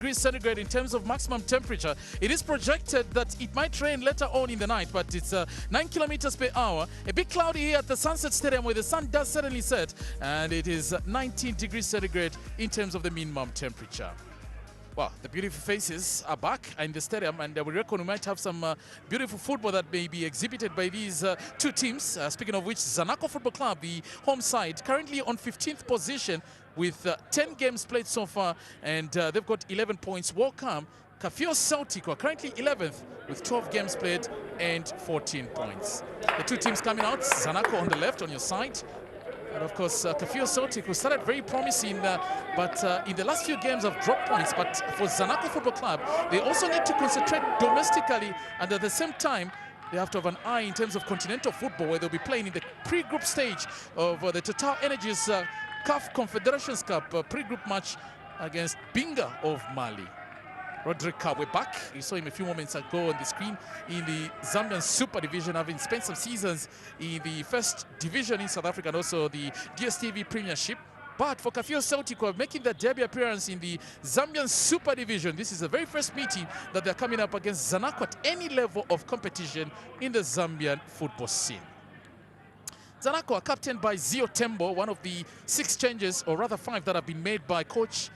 degrees centigrade in terms of maximum temperature. It is projected that it might rain later on in the night, but it's 9 kilometers per hour. A bit cloudy here at the Sunset Stadium where the sun does suddenly set, and it is 19 degrees centigrade in terms of the minimum temperature. Well, the beautiful faces are back in the stadium, and we reckon we might have some beautiful football that may be exhibited by these two teams. Speaking of which, Zanaco Football Club, the home side, currently on 15th position with 10 games played so far, and they've got 11 points. Welcome, Kafue Celtic, who are currently 11th with 12 games played and 14 points. The two teams coming out, Zanaco on the left on your side, and of course, Kafue Celtic, who started very promising, but in the last few games have dropped points. But for Zanaco Football Club, they also need to concentrate domestically, and at the same time, they have to have an eye in terms of continental football, where they'll be playing in the pre-group stage of the Total Energies CAF Confederations Cup pre-group match against Binga of Mali. Rodrigo, we're back. You saw him a few moments ago on the screen in the Zambian Super Division, having spent some seasons in the first division in South Africa and also the DSTV Premiership. But for Kafue Celtic, who are making their debut appearance in the Zambian Super Division, this is the very first meeting that they're coming up against Zanaco at any level of competition in the Zambian football scene. Zanaco are captained by Zio Tembo, one of the 6 changes, or rather 5, that have been made by coach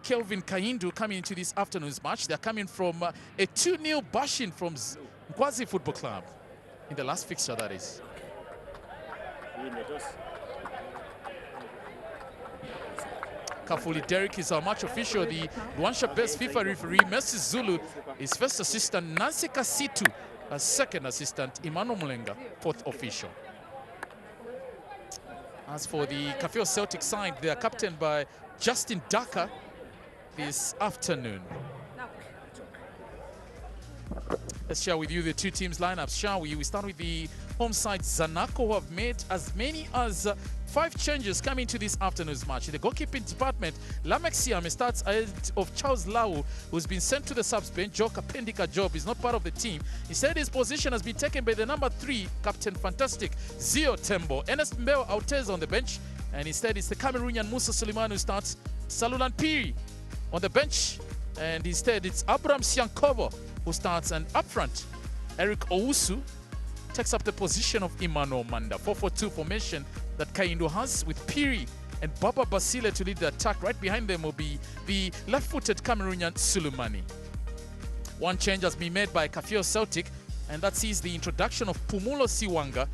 Kelvin Kaindu coming into this afternoon's match. They're coming from a 2-0 bashing from Nkwazi Football Club in the last fixture, that is. Kafuli Derek is our match official. The Luansha-based FIFA referee, Mercy Zulu, is first assistant. Nancy Kasitu, as second assistant. Emmanuel Mulenga, fourth official. As for the Kafue Celtic side, they are captained by Justin Daka this afternoon. Let's share with you the two teams' lineups, shall we? We start with the home side, Zanaco, who have made as many as 5 changes coming to this afternoon's match. In the goalkeeping department, Lamek Siame starts ahead of Charles Lau, who's been sent to the subs bench. Joe Kapendika Job is not part of the team. Instead, his position has been taken by the number 3, Captain Fantastic, Zio Tembo. Ernest Mbeo Autez on the bench, and instead it's the Cameroonian Musa Suleiman who starts. Salulan Piri on the bench, and instead it's Abraham Siankovo who starts, and up front Eric Ousu takes up the position of Emmanuel Manda. 4-4-2 formation that Kaindo has, with Piri and Baba Basile to lead the attack. Right behind them will be the left-footed Cameroonian Sulumani. One change has been made by Kafue Celtic, and that sees the introduction of Pumulo Siwanga,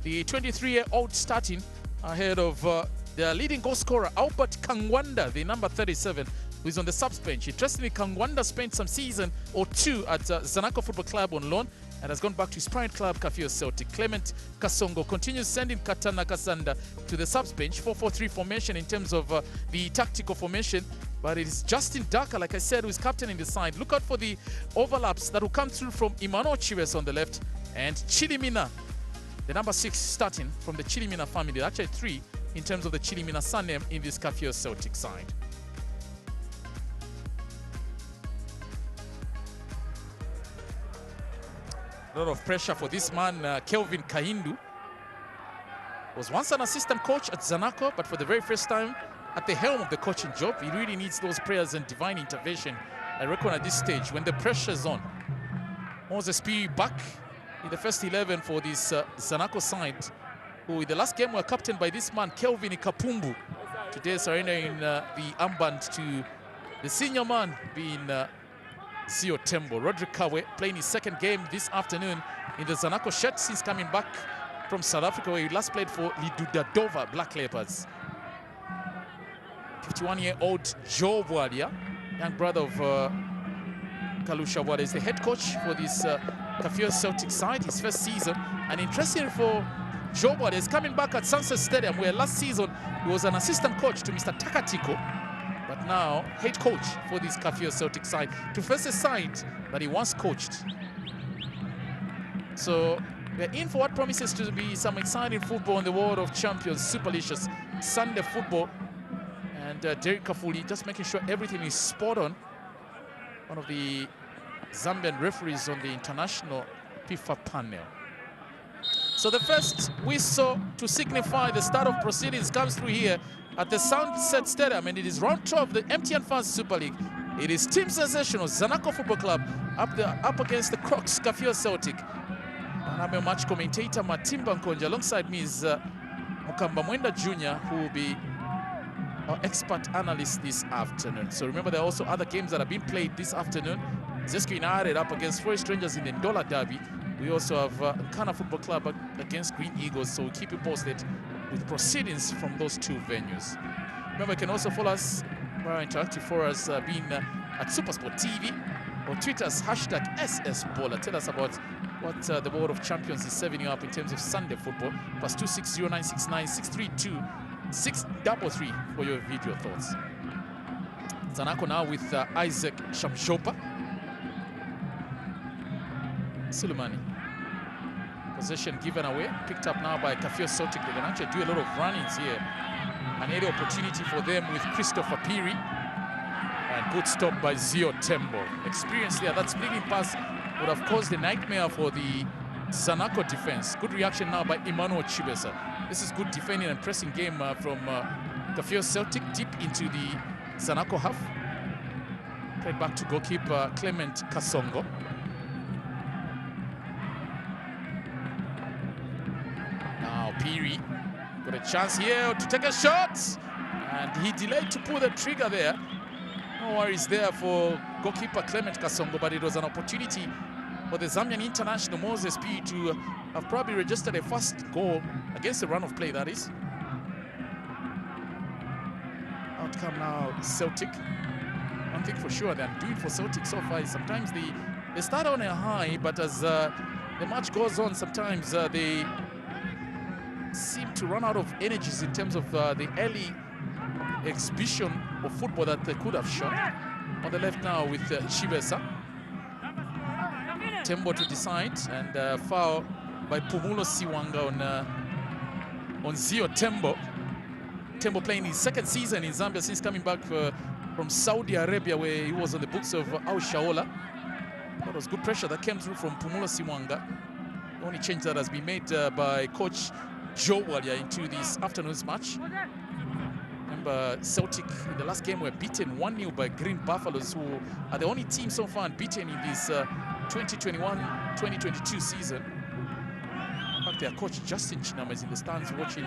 the 23-year-old, starting ahead of their leading goal scorer Albert Kangwanda, the number 37, who is on the subs bench. Interestingly, Kangwanda spent some season or 2 at Zanaco Football Club on loan and has gone back to his parent club, Kafue Celtic. Clement Kasongo continues sending Katana Kasanda to the subs bench. 4-4-3 formation in terms of the tactical formation, but it is Justin Daka, like I said, who is captaining the side. Look out for the overlaps that will come through from Emmanuel Chives on the left and Chilimina, the number 6, starting from the Chilimina family. Actually 3 in terms of the Chilimina surname in this Kafue Celtic side. A lot of pressure for this man, Kelvin Kaindu. Was once an assistant coach at Zanaco, but for the very first time at the helm of the coaching job. He really needs those prayers and divine intervention, I reckon, at this stage when the pressure is on. Moses Piri back in the first 11 for this Zanaco side, who in the last game were captained by this man, Kelvin Kapumbu. Today surrendering the armband to the senior man, being Zio Tembo. Rodrigo playing his second game this afternoon in the Zanaco shirt since coming back from South Africa, where he last played for Lidudadova Black Leopards. 51-year-old Joe Bwalia, young brother of Kalusha Bwalia, is the head coach for this Kafue Celtic side, his first season. And interesting for Joe Bwalia is coming back at Sunset Stadium, where last season he was an assistant coach to Mr. Takatiko, but now head coach for this Kafue Celtic side, to face a side that he once coached. So we're in for what promises to be some exciting football in the world of champions, Superlicious Sunday football. And Derek Kafuli just making sure everything is spot on. One of the Zambian referees on the international FIFA panel. So the first whistle to signify the start of proceedings comes through here at the Sunset Stadium, and it is round 2 of the MTN Fans Super League. It is team sensational Zanaco Football Club up against the Crocs Kafue Celtic. And I'm a match commentator Matimba Nkonja. Alongside me is Mukamba Mwenda Jr., who will be our expert analyst this afternoon. So remember, there are also other games that have been played this afternoon. Zesco United up against Forest Rangers in the Ndola Derby. We also have Nkana Football Club against Green Eagles, so we'll keep you posted with proceedings from those two venues. Remember, you can also follow us via our interactive forums being at Supersport TV or Twitter's hashtag SSBola. Tell us about what the World of Champions is serving you up in terms of Sunday football. +260 969 632 633 for your video thoughts. Zanaco now with Isaac Shamshopa. Sulemani. Possession given away, picked up now by Kafue Celtic. They can actually do a lot of run-ins here. An area opportunity for them with Christopher Piri. And good stop by Zio Tembo. Experience there, that splitting pass would have caused a nightmare for the Zanaco defense. Good reaction now by Emmanuel Chibesa. This is good defending and pressing game from Kafue Celtic deep into the Zanaco half. Played back to goalkeeper Clement Kasongo. Now Piri got a chance here to take a shot, and he delayed to pull the trigger there. No worries there for goalkeeper Clement Kasongo, but it was an opportunity for the Zambian international Moses P to have probably registered a first goal against the run of play, that is. Outcome now Celtic. One thing for sure they're doing for Celtic so far is sometimes they start on a high, but as the match goes on, sometimes they seem to run out of energies in terms of the early exhibition of football that they could have shown. On the left now with Chibesa. Tembo to decide, and foul by Pumulo Siwanga on Zio Tembo. Tembo playing his second season in Zambia since coming back from Saudi Arabia, where he was on the books of Al Shaola. That was good pressure that came through from Pumulo Siwanga. The only change that has been made by coach Joe Walia into this afternoon's match. Remember, Celtic in the last game were beaten 1-0 by Green Buffaloes, who are the only team so far unbeaten in this 2021-2022 season. In fact, their coach Justin Chinama is in the stands watching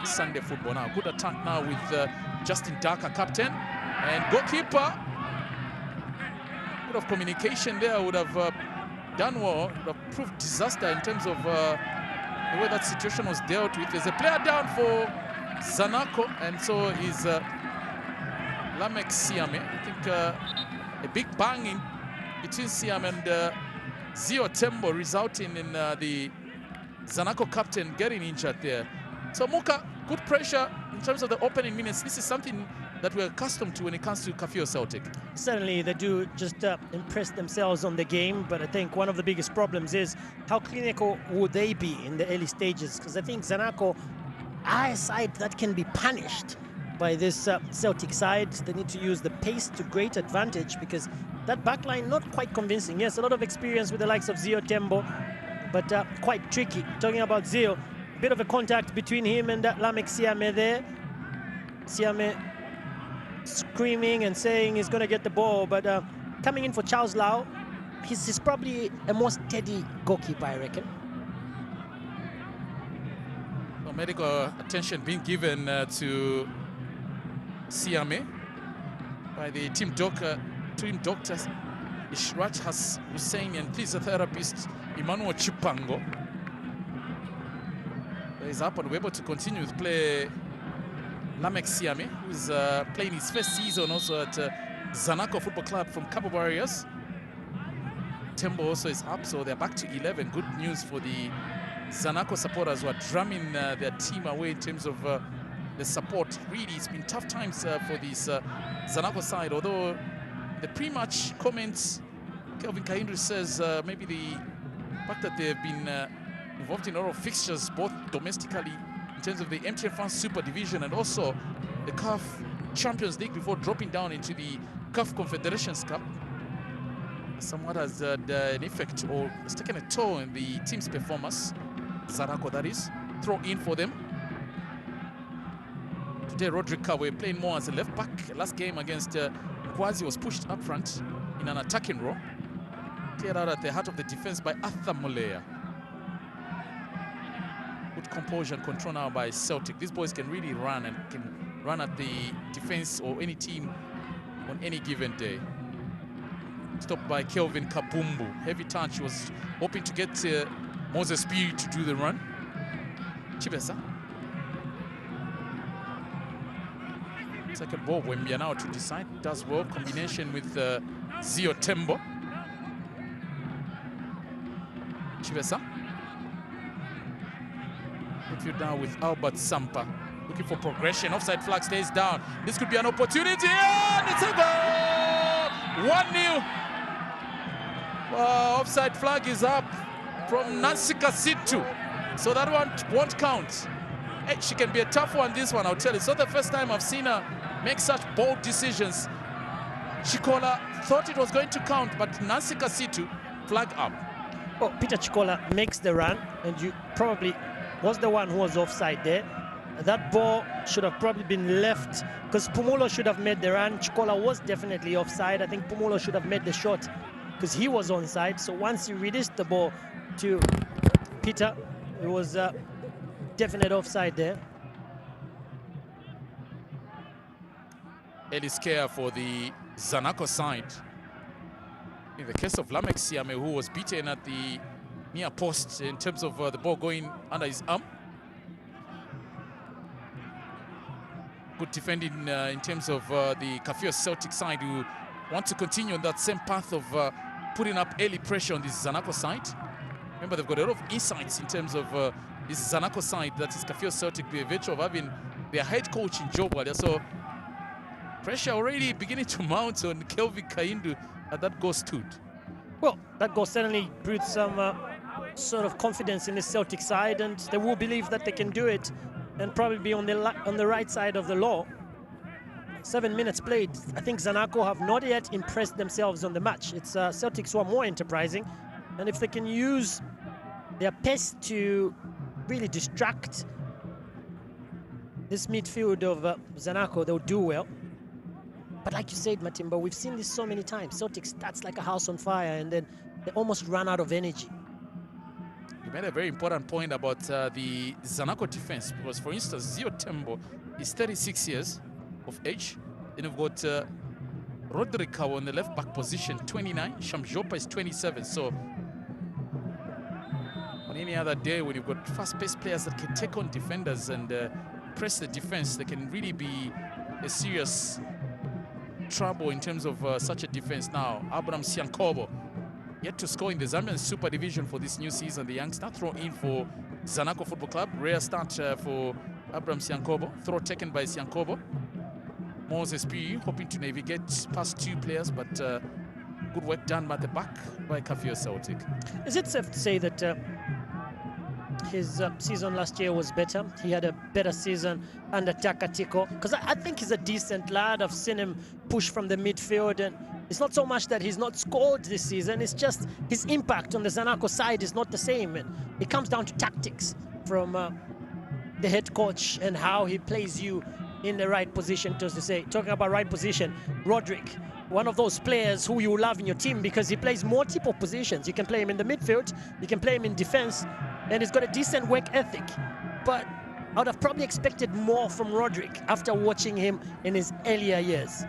Sunday football now. Good attack now with Justin Daka, captain, and goalkeeper. Bit of communication there would have done well, would have proved disaster in terms of the way that situation was dealt with. There's a player down for Zanaco, and so is Lamek Siame. I think a big bang in between Siam and Zio Tembo, resulting in the Zanaco captain getting injured there. So Muka, good pressure in terms of the opening minutes. This is something that we're accustomed to when it comes to Kafue Celtic. Certainly they do just impress themselves on the game, but I think one of the biggest problems is how clinical would they be in the early stages, because I think Zanaco are a side that can be punished by this Celtic side. They need to use the pace to great advantage, because that backline not quite convincing. Yes, a lot of experience with the likes of Zio Tembo, but quite tricky. Talking about Zio, a bit of a contact between him and Lamek Siame there. Siame screaming and saying he's going to get the ball, but coming in for Charles Lau, he's probably a more steady goalkeeper, I reckon. Well, medical attention being given to Siame by the team doctors Ishraj Hussein and physiotherapist Emmanuel Chipango. He's up and we're able to continue to play Lamek Siame, who's playing his first season also at Zanaco Football Club from Cabo Barrios. Tembo also is up, so they're back to 11. Good news for the Zanaco supporters who are drumming their team away in terms of the support. Really, it's been tough times for this Zanaco side, although the pre-match comments, Kelvin Kahindri says maybe the fact that they've been involved in a lot of fixtures, both domestically in terms of the MTN Fans Super Division and also the CAF Champions League before dropping down into the CAF Confederations Cup, somewhat has an effect or has taken a toll in the team's performance. Zanaco, that is. Throw in for them. Today, Roderick Kafue playing more as a left back. Last game against Kwazi was pushed up front in an attacking role. Cleared out at the heart of the defense by Arthur Moleya. Good composure and control now by Celtic. These boys can really run and can run at the defense or any team on any given day. Stopped by Kelvin Kabumbu. Heavy touch. He was hoping to get Moses P to do the run. Chibesa. Second ball, Wembia now to decide. Does well. Combination with Zio Tembo. Chibesa. Midfield now with Albert Sampa. Looking for progression. Offside flag stays down. This could be an opportunity. And it's a goal! 1-0. Offside flag is up from Nancy Kasitu. So that one won't count. Hey, she can be a tough one, this one, I'll tell you. It's not the first time I've seen her make such bold decisions. Chikola thought it was going to count, but Nancy Kasitu flag up. Well, Peter Chikola makes the run, and you probably was the one who was offside there. That ball should have probably been left, because Pumulo should have made the run. Chikola was definitely offside. I think Pumulo should have made the shot because he was onside. So once you released the ball to Peter, it was definite offside there. Ellis Care for the Zanaco side. In the case of Lamek Siame, who was beaten at the near post in terms of the ball going under his arm. Good defending in terms of the Kafue Celtic side, who want to continue on that same path of putting up early pressure on this Zanaco side. Remember, they've got a lot of insights in terms of this Zanaco side, that is Kafue Celtic, by virtue of having their head coach in Job. So pressure already beginning to mount on Kelvin Kaindu at that goal stood. Well, that goal certainly brewed some sort of confidence in the Celtic side, and they will believe that they can do it and probably be on the right side of the law. 7 minutes played. I think Zanaco have not yet impressed themselves on the match. It's Celtics who are more enterprising, and if they can use their pace to really distract this midfield of Zanaco, they'll do well. But like you said, Matimba, we've seen this so many times. Celtic starts like a house on fire, and then they almost run out of energy. You made a very important point about the Zanaco defense, because, for instance, Zio Tembo is 36 years of age. Then you've got Rodrigo on the left back position, 29. Shamjopa is 27. So on any other day, when you've got fast-paced players that can take on defenders and press the defense, they can really be a serious trouble in terms of such a defense. Now, Abraham Siankobo yet to score in the Zambian Super Division for this new season. The youngster throw in for Zanaco Football Club. Rare start for Abraham Siankobo. Throw taken by Siankobo. Moses P hoping to navigate past two players, but good work done at the back by Kafue Celtic. Is it safe to say that his season last year was better? He had a better season under Takatiko, because I think he's a decent lad. I've seen him push from the midfield, and it's not so much that he's not scored this season, it's just his impact on the Zanaco side is not the same, and it comes down to tactics from the head coach and how he plays you in the right position. To say, talking about right position, Roderick, one of those players who you love in your team because he plays multiple positions. You can play him in the midfield, you can play him in defense, and he's got a decent work ethic. But I would have probably expected more from Roderick after watching him in his earlier years.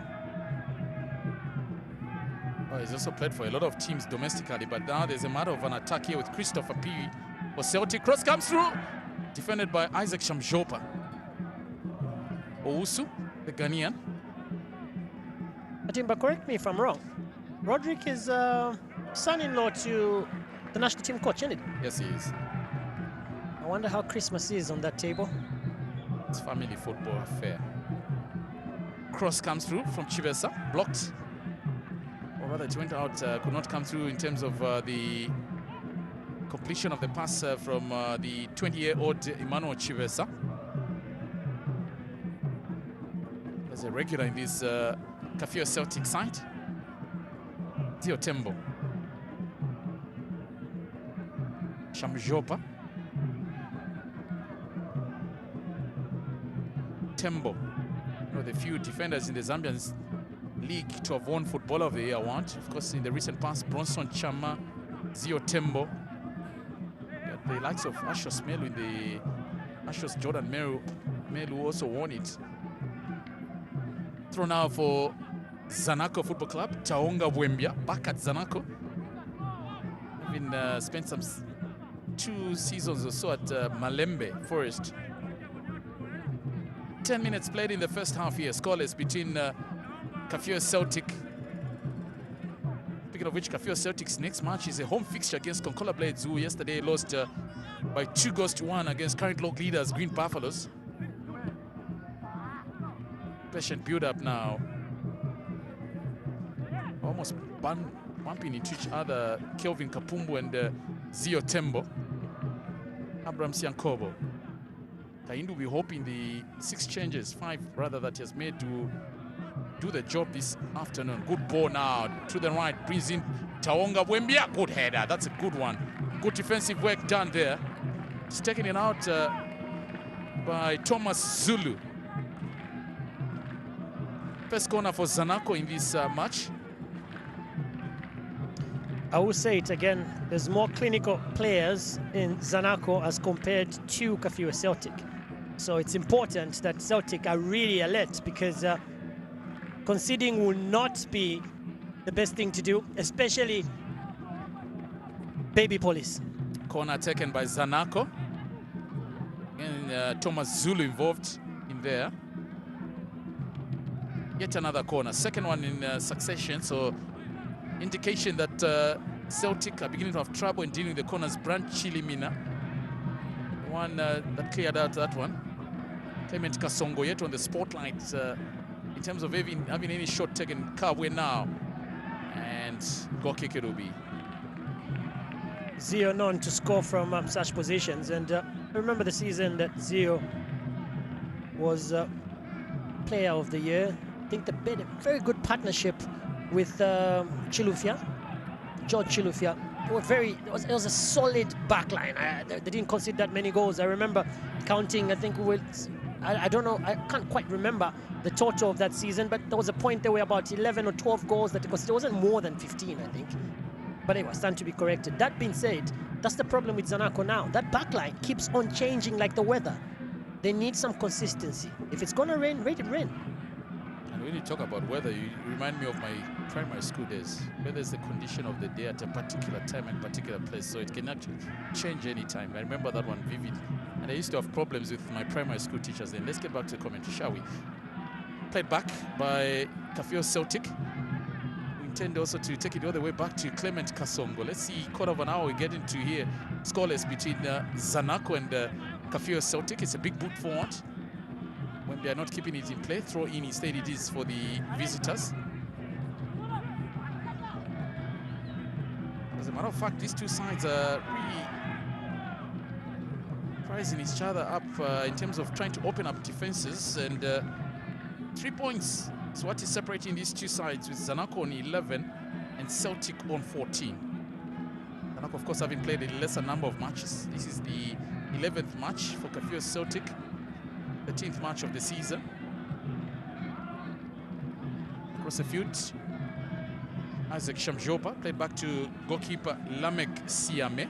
Oh, he's also played for a lot of teams domestically, but now there's a matter of an attack here with Christopher P. for Celtic. Cross comes through, defended by Isaac Shamjopa. Ousu, the Ghanaian. Matimba, correct me if I'm wrong. Roderick is son-in-law to the national team coach, isn't it? Yes, he is. I wonder how Christmas is on that table. It's family football affair. Cross comes through from Chivesa, blocked. Or rather, it went out, could not come through in terms of the completion of the pass from the 20-year-old Emmanuel Chivesa. As a regular in this Kafue Celtic side. Zio Tembo. Shamjopa. Tembo. You know, the few defenders in the Zambian league to have won Footballer of the Year award. Of course, in the recent past, Bronson Chama, Zio Tembo, the likes of Ashos Melu in the Ashos Jordan Melu also won it. Throw now for Zanaco Football Club, Taonga Wembia, back at Zanaco. Having spent some 2 seasons or so at Malembe Forest. 10 minutes played in the first half here, scoreless between Kafue Celtic. Speaking of which, Kafue Celtic's next match is a home fixture against Konkola Blades, who yesterday lost by 2-1 against current league leaders Green Buffaloes. Patient build-up now. Almost bumping into each other, Kelvin Kapumbu and Zio Tembo. Abraham Siankobo. Kaindu will be hoping the 6 changes, 5 rather, that he has made to do the job this afternoon. Good ball now to the right, brings in Taonga Wembia. Good header, that's a good one. Good defensive work done there. It's taken it out by Thomas Zulu. First corner for Zanaco in this match. I will say it again, there's more clinical players in Zanaco as compared to Kafue Celtic. So it's important that Celtic are really alert, because conceding will not be the best thing to do, especially baby police. Corner taken by Zanaco. And Thomas Zulu involved in there. Yet another corner, second one in succession, so indication that Celtic are beginning to have trouble in dealing with the corners. Brand Chilimina, one that cleared out that one. Clement Kasongo yet on the spotlight in terms of having any shot taken. Kafue now, and goal kick it will be. Zio known to score from such positions, and I remember the season that Zio was Player of the Year. I think they made a very good partnership with Chilufya, George Chilufya. It was a solid backline. They didn't concede that many goals. I remember counting, I think I don't know, I can't quite remember the total of that season, but there was a point there were about 11 or 12 goals that it wasn't more than 15, I think. But it was time to be corrected. That being said, that's the problem with Zanaco now. That backline keeps on changing like the weather. They need some consistency. If it's gonna rain, let it rain. And when you talk about weather, you remind me of my primary school days. Weather is the condition of the day at a particular time and particular place, so it can actually change any time. I remember that one vividly. And I used to have problems with my primary school teachers then. Let's get back to the commentary, shall we? Played back by Kafue Celtic. We intend also to take it all the way back to Clement Kasongo. Let's see, quarter of an hour we get into here. Scoreless between Zanaco and Kafue Celtic. It's a big boot forward. When they are not keeping it in play, throw in instead it is for the visitors. As a matter of fact, these two sides are really pricing each other up in terms of trying to open up defenses, and 3 points is what is separating these two sides, with Zanaco on 11 and Celtic on 14. Zanaco, of course, having played a lesser number of matches. This is the 11th match for Kafue Celtic, 13th match of the season. Across the field, Isaac Shamjopa played back to goalkeeper Lamek Siame,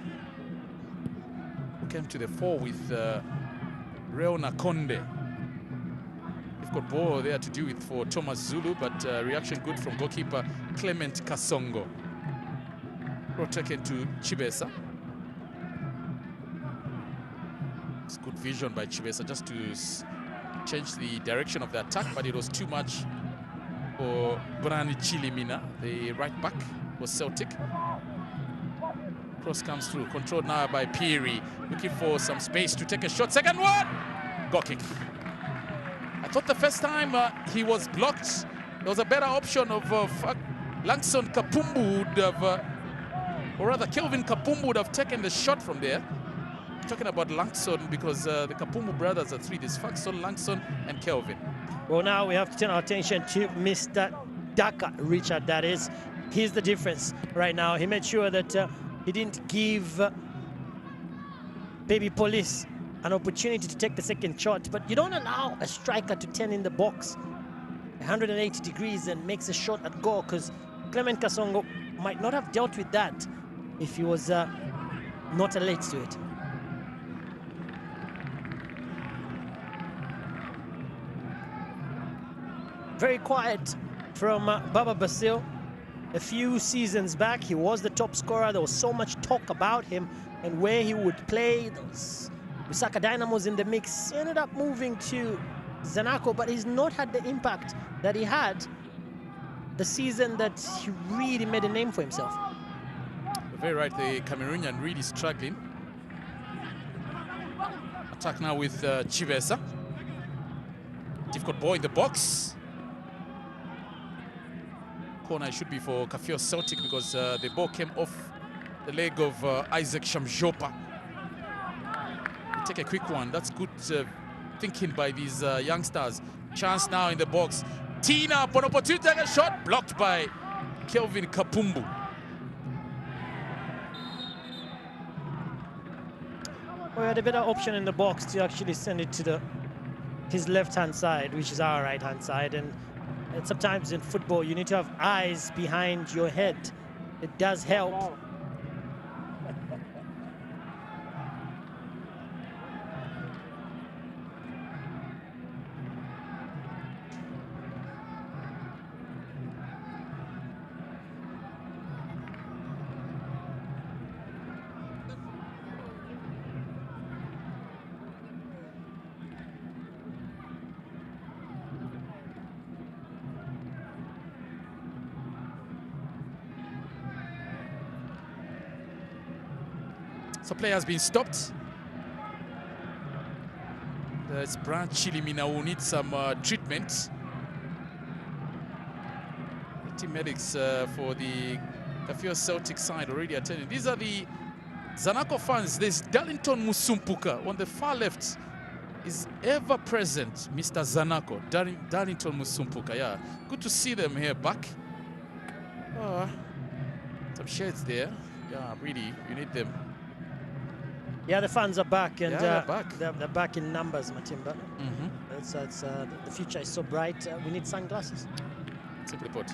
who came to the fore with Reona Konde. They've got ball there to do it for Thomas Zulu, but reaction good from goalkeeper Clement Kasongo. Ball taken to Chibesa. It's good vision by Chibesa just to change the direction of the attack, but it was too much for Brani Chilimina, the right back for Celtic. Cross comes through, controlled now by Piri, looking for some space to take a shot. Second one, goal kick. I thought the first time he was blocked, there was a better option of Langson Kapumbu would have, or rather Kelvin Kapumbu would have taken the shot from there. I'm talking about Langson because the Kapumbu brothers are 3. There's Faxon, Langson, and Kelvin. Well, now we have to turn our attention to Mr. Daka, Richard, that is. Here's the difference right now. He made sure that he didn't give Baby Police an opportunity to take the second shot, but you don't allow a striker to turn in the box 180 degrees and makes a shot at goal, because Clement Kasongo might not have dealt with that if he was not alert to it. Very quiet from Baba Basil. A few seasons back, he was the top scorer. There was so much talk about him and where he would play. There was Lusaka Dynamos in the mix. He ended up moving to Zanaco, but he's not had the impact that he had the season that he really made a name for himself. Very right, the Cameroonian really struggling. Attack now with Chivesa. Difficult ball in the box. Corner should be for Kafue Celtic because the ball came off the leg of Isaac Shamjopa. Take a quick one. That's good thinking by these youngsters. Chance now in the box. Tina, an opportunity to take a shot, blocked by Kelvin Kapumbu. We had a better option in the box to actually send it to his left-hand side, which is our right-hand side. And sometimes in football, you need to have eyes behind your head. It does help. So player has been stopped. There's Brand Chilimina who needs some treatment. The team medics for the Kafue Celtic side already attending. These are the Zanaco fans. There's Darlington Musumpuka on the far left. Is ever present, Mr. Zanaco, Darlington Musumpuka. Yeah, good to see them here back. Some shades there. Yeah, really, you need them. Yeah, the fans are back, and yeah, back. They're back in numbers, Matimba. The future is so bright. We need sunglasses. Simply put.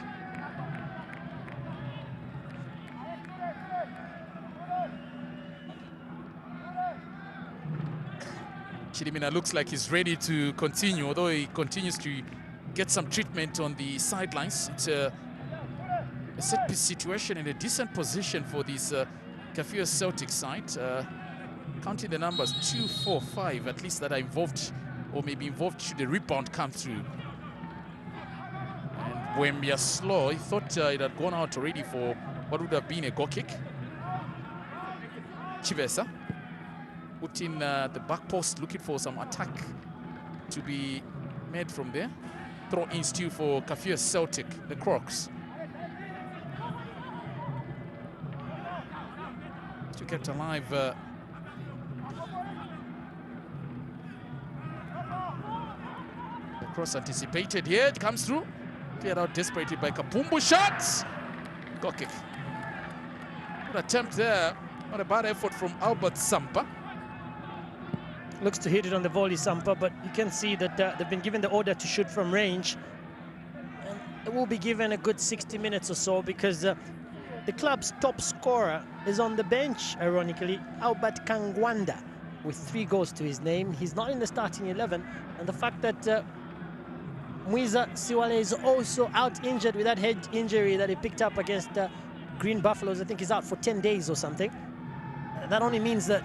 Chilimina looks like he's ready to continue, although he continues to get some treatment on the sidelines. It's a set-piece situation in a decent position for this Kafue Celtic side. Counting the numbers, 2, 4, 5 at least that are involved or maybe involved should the rebound come through. And when we are slow, he thought it had gone out already for what would have been a goal kick. Chivesa put in the back post, looking for some attack to be made from there. Throw in still for Kafue Celtic, the Crocs. Still kept alive. Cross anticipated here, it comes through. Cleared out desperately by Kapumbu. Shot! Goal kick. Good attempt there. Not a bad effort from Albert Sampa. Looks to hit it on the volley, Sampa, but you can see that they've been given the order to shoot from range. And it will be given a good 60 minutes or so because the club's top scorer is on the bench, ironically, Albert Kangwanda, with 3 goals to his name. He's not in the starting 11, and the fact that Mwiza Siwale is also out injured with that head injury that he picked up against Green Buffaloes. I think he's out for 10 days or something. That only means that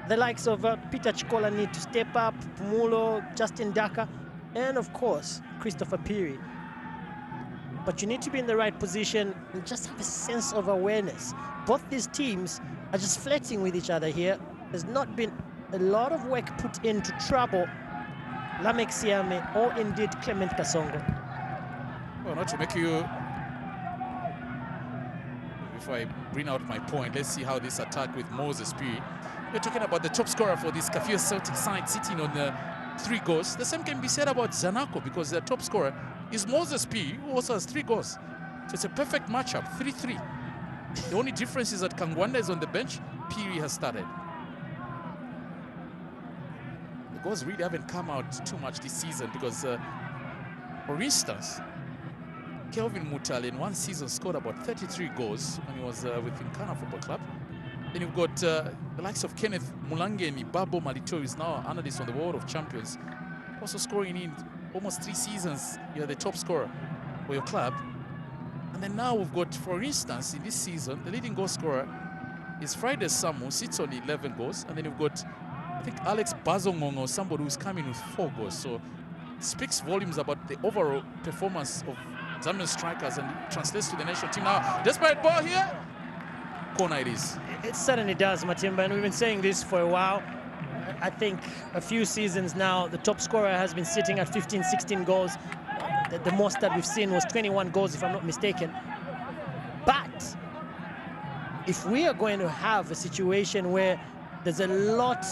the likes of Peter Chikola need to step up, Pumulo, Justin Daka, and of course, Christopher Piri. But you need to be in the right position and just have a sense of awareness. Both these teams are just flirting with each other here. There's not been a lot of work put in to trouble Lamek Siame or indeed Clement Kasongo. Well, not to make you... Before I bring out my point, let's see how this attack with Moses Piri. We're talking about the top scorer for this Kafue Celtic side sitting on 3 goals. The same can be said about Zanaco because their top scorer is Moses Piri, who also has 3 goals. So it's a perfect matchup, 3-3. The only difference is that Kangwanda is on the bench, Piri has started. The goals really haven't come out too much this season because For instance, Kelvin Mutale in one season scored about 33 goals when he was with Nkana Football Club. Then you've got the likes of Kenneth Mulangeni, Babo Malito, who is now an analyst on the World of Champions, also scoring in almost 3 seasons. You're the top scorer for your club. And then now we've got, for instance, in this season, the leading goal scorer is Friday Samu, sits on 11 goals. And then you've got, I think, Alex Bazongongo, somebody who's coming with 4 goals. So speaks volumes about the overall performance of Zambian strikers and translates to the national team. Now, desperate ball here. Corner it is. It certainly does, Matimba, and we've been saying this for a while. I think a few seasons now, the top scorer has been sitting at 15, 16 goals. The most that we've seen was 21 goals, if I'm not mistaken. But if we are going to have a situation where there's a lot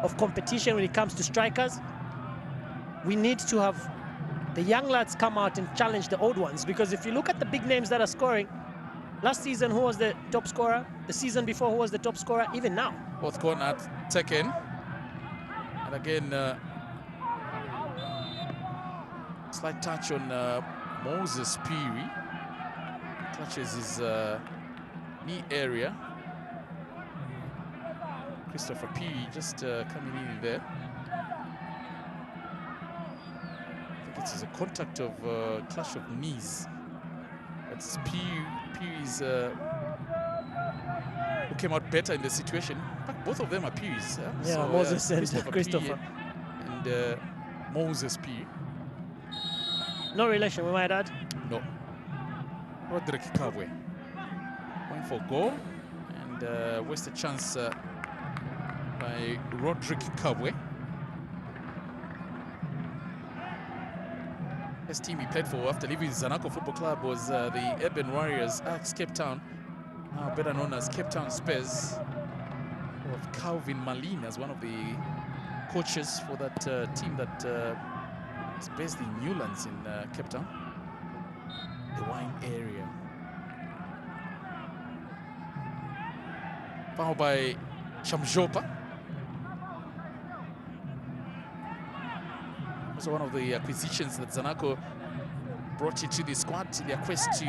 of competition when it comes to strikers, we need to have the young lads come out and challenge the old ones. Because if you look at the big names that are scoring, last season, who was the top scorer? The season before, who was the top scorer? Even now. Both corner taken. And again, slight touch on Moses Piri. Clutches his knee area. Christopher Piri just coming in there. I think it's a contact of clash of knees. That's Piri's who came out better in the situation. In fact, both of them are Piri's. Yeah, so, Moses and Christopher. And Moses Piri. No relation, we might add. No. Roderick Kafue going for goal and wasted chance by Roderick Kafue. First team he played for after leaving Zanaco Football Club was the Urban Warriors, Cape Town, now better known as Cape Town Spurs, of Calvin Malin as one of the coaches for that team that is based in Newlands in Cape Town, the wine area. Fouled by Chamjopa. Also one of the acquisitions that Zanaco brought into the squad in their quest to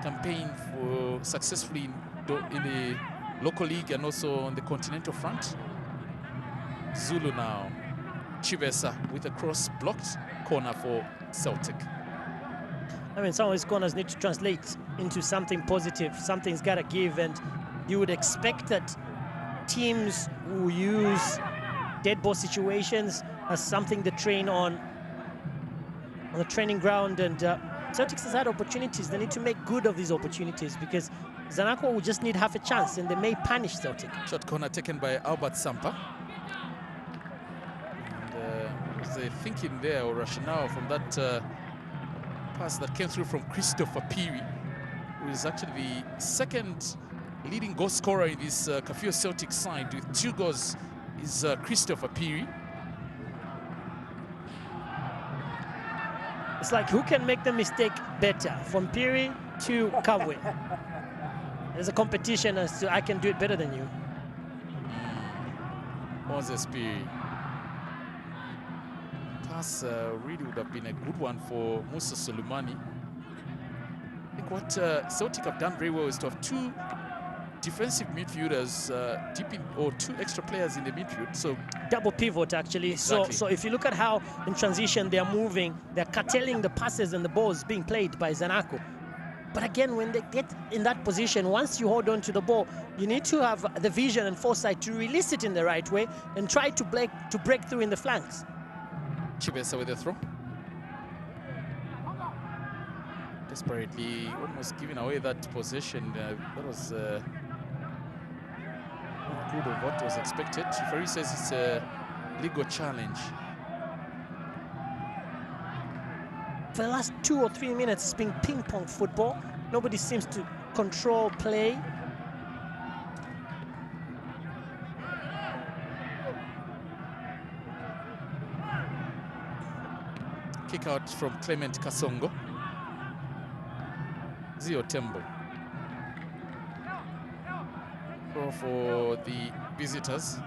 campaign for successfully in the local league and also on the continental front. Zulu now. Chivesa with a cross blocked corner for Celtic. I mean, some of these corners need to translate into something positive. Something's got to give, and you would expect that teams who use dead ball situations as something to train on the training ground, and Celtics has had opportunities. They need to make good of these opportunities because Zanaco will just need half a chance and they may punish Celtic. Shot corner taken by Albert Sampa. And was the thinking there or rationale from that pass that came through from Christopher Piri, who is actually the second leading goal scorer in this Kafue Celtic side with 2 goals is Christopher Piri. It's like who can make the mistake better, from Piri to Kafue. There's a competition as to I can do it better than you. Moses Piri. Pass really would have been a good one for Musa Solumani. I think what Celtic have done very well is to have 2 defensive midfielders deep in, or 2 extra players in the midfield. So double pivot actually. Exactly. So if you look at how in transition they are moving, they're curtailing the passes and the balls being played by Zanaco. But again, when they get in that position, once you hold on to the ball, you need to have the vision and foresight to release it in the right way and try to break through in the flanks. Chibesa with the throw. Desperately almost giving away that possession. That was not good of what was expected. Referee says it's a legal challenge. For the last 2 or 3 minutes, it's been ping-pong football. Nobody seems to control play. Kick out from Clement Kasongo. Zio Tembo. Throw for the visitors.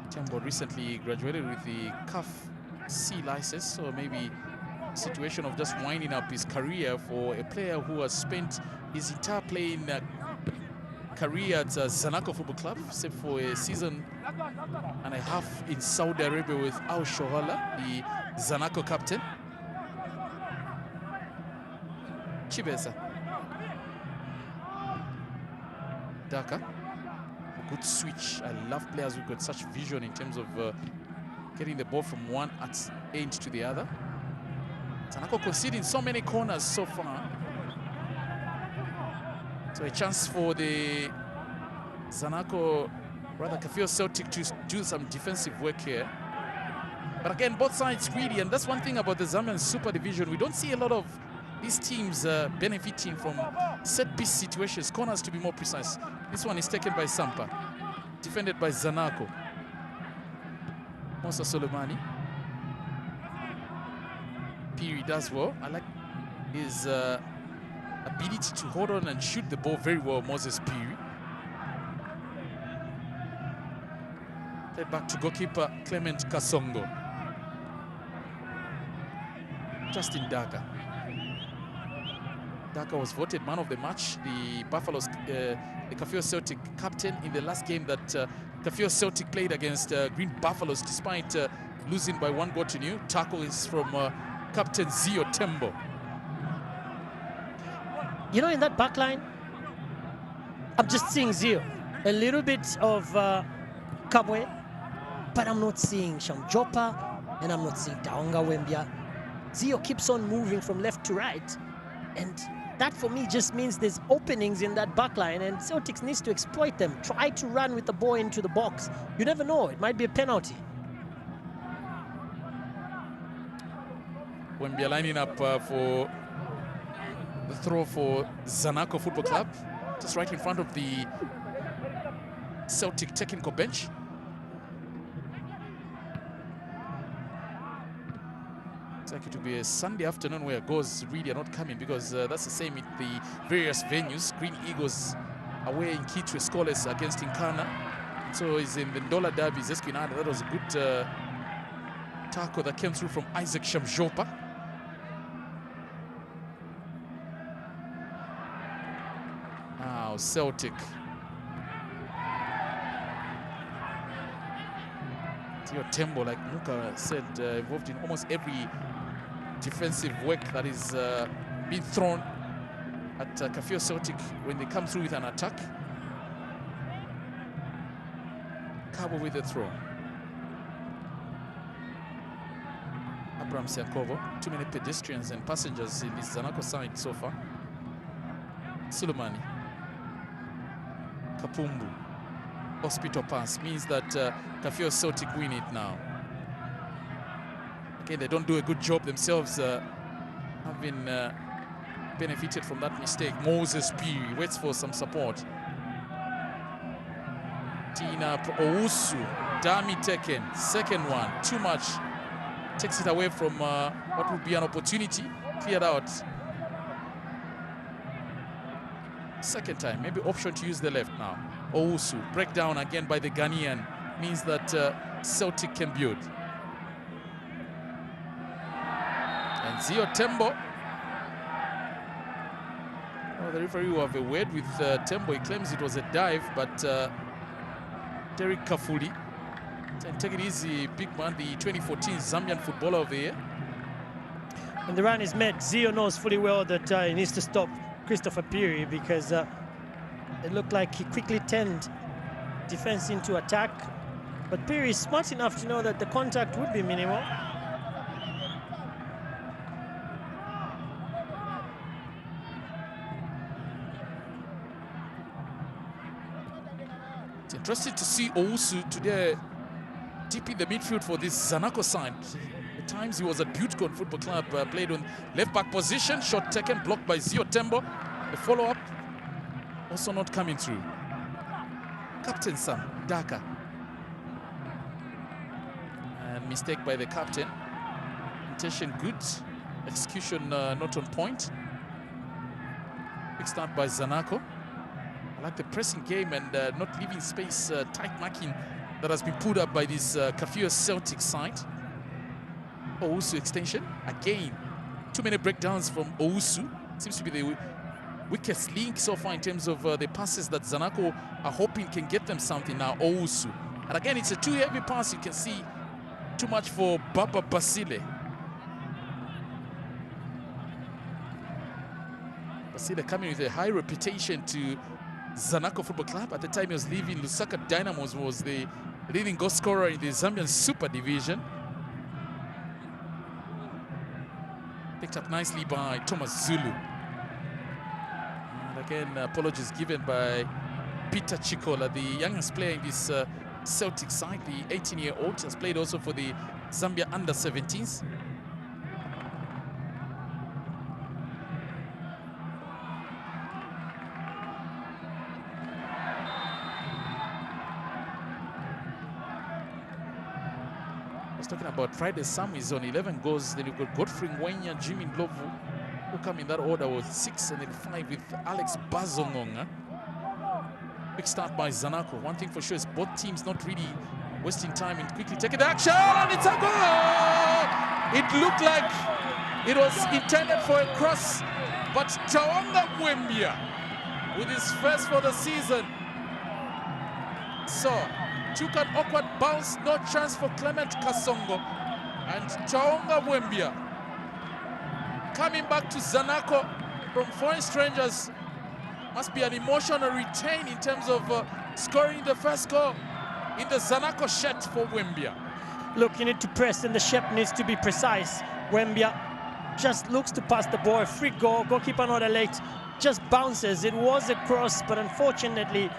Tembo recently graduated with the CAF C license, so maybe a situation of just winding up his career for a player who has spent his entire playing career at Zanaco Football Club, except for a season and a half in Saudi Arabia with Al Shohala, the Zanaco captain. Chibesa. Daka. A good switch. I love players who've got such vision in terms of getting the ball from one end to the other. Zanaco conceding so many corners so far. So a chance for the Zanaco, rather Kafue Celtic, to do some defensive work here. But again, both sides greedy, and that's one thing about the Zambian Super Division. We don't see a lot of these teams benefiting from set-piece situations, corners to be more precise. This one is taken by Sampa, defended by Zanaco. Musa Soleimani. Piri does well. I like his ability to hold on and shoot the ball very well, Moses Piri. Played back to goalkeeper Clement Kasongo. Justin Daka. Daka was voted man of the match. The Buffaloes, the Kafue Celtic captain in the last game that Kafue Celtic played against Green Buffaloes, despite losing by 1-0. Tackle is from Captain Zio Tembo. You know, in that back line, I'm just seeing Zio. A little bit of Kabwe, but I'm not seeing Shamjopa, and I'm not seeing Taonga Wembia. Zio keeps on moving from left to right, and that for me just means there's openings in that back line, and Celtics needs to exploit them. Try to run with the ball into the box. You never know, it might be a penalty. Wembia lining up for the throw for Zanaco Football Club, just right in front of the Celtic technical bench. It's like it will be a Sunday afternoon where goals really are not coming, because that's the same with the various venues. Green Eagles away in Kitwe scoreless against Nkana. So it's in the Ndola Derby, Zesquinada. That was a good tackle that came through from Isaac Shamjopa. Now Celtic. Tio Tembo, like Muka said, involved in almost every defensive work that is being thrown at Kafue Celtic when they come through with an attack. Cabo with the throw. Abraham Siakovo. Too many pedestrians and passengers in this Zanaco side so far. Sulemani. Kapumbu. Hospital pass means that Kafue Celtic win it now. Again, they don't do a good job themselves, having benefited from that mistake. Moses Piri waits for some support. Tina Ousu, Dami taken, second one, too much. Takes it away from what would be an opportunity, cleared out. Second time, maybe option to use the left now. Ousu, breakdown again by the Ghanaian, means that Celtic can build. And Zio Tembo. Oh, the referee will have a word with Tembo. He claims it was a dive, but Derek Kafuli. And take it easy, big man, the 2014 Zambian Footballer of the Year. When the run is met, Zio knows fully well that he needs to stop Christopher Piri, because it looked like he quickly turned defense into attack. But Piri is smart enough to know that the contact would be minimal. It's interesting to see Ousu today deep in the midfield for this Zanaco side. At times he was at Butegon Football Club, played on left back position, shot taken, blocked by Zio Tembo. The follow-up also not coming through. Captain Sam Daka. And mistake by the captain. Intention good, execution not on point. Big start by Zanaco. I like the pressing game and not leaving space, tight marking that has been put up by this Kafue Celtic side. Owusu extension. Again, too many breakdowns from Owusu. Seems to be the weakest link so far in terms of the passes that Zanaco are hoping can get them something now. Owusu. And again, it's a too heavy pass. You can see too much for Baba Basile. Basile coming with a high reputation to Zanaco Football Club. At the time he was leaving Lusaka Dynamos, was the leading goal scorer in the Zambian Super Division. Picked up nicely by Thomas Zulu. And again, apologies given by Peter Chikola, the youngest player in this Celtic side, the 18-year-old, has played also for the Zambia Under-17s. I was talking about Friday Sam is on 11 goals. Then you've got Godfrey Ngwenya, Jimmy Ndlovu, who come in that order with 6, and then 5 with Alex Bazongonga. Big start by Zanaco. One thing for sure is both teams not really wasting time and quickly taking the action, and it's a goal! It looked like it was intended for a cross, but Tawanga Mwembia with his first for the season. So, took an awkward bounce, no chance for Clement Kasongo, and Tawanga Mwembia coming back to Zanaco from foreign strangers. Must be an emotional retain in terms of scoring the first goal in the Zanaco shirt for Wembia. Look, you need to press and the shape needs to be precise. Wembia just looks to pass the ball. Free goal, goalkeeper not late, just bounces. It was a cross, but unfortunately,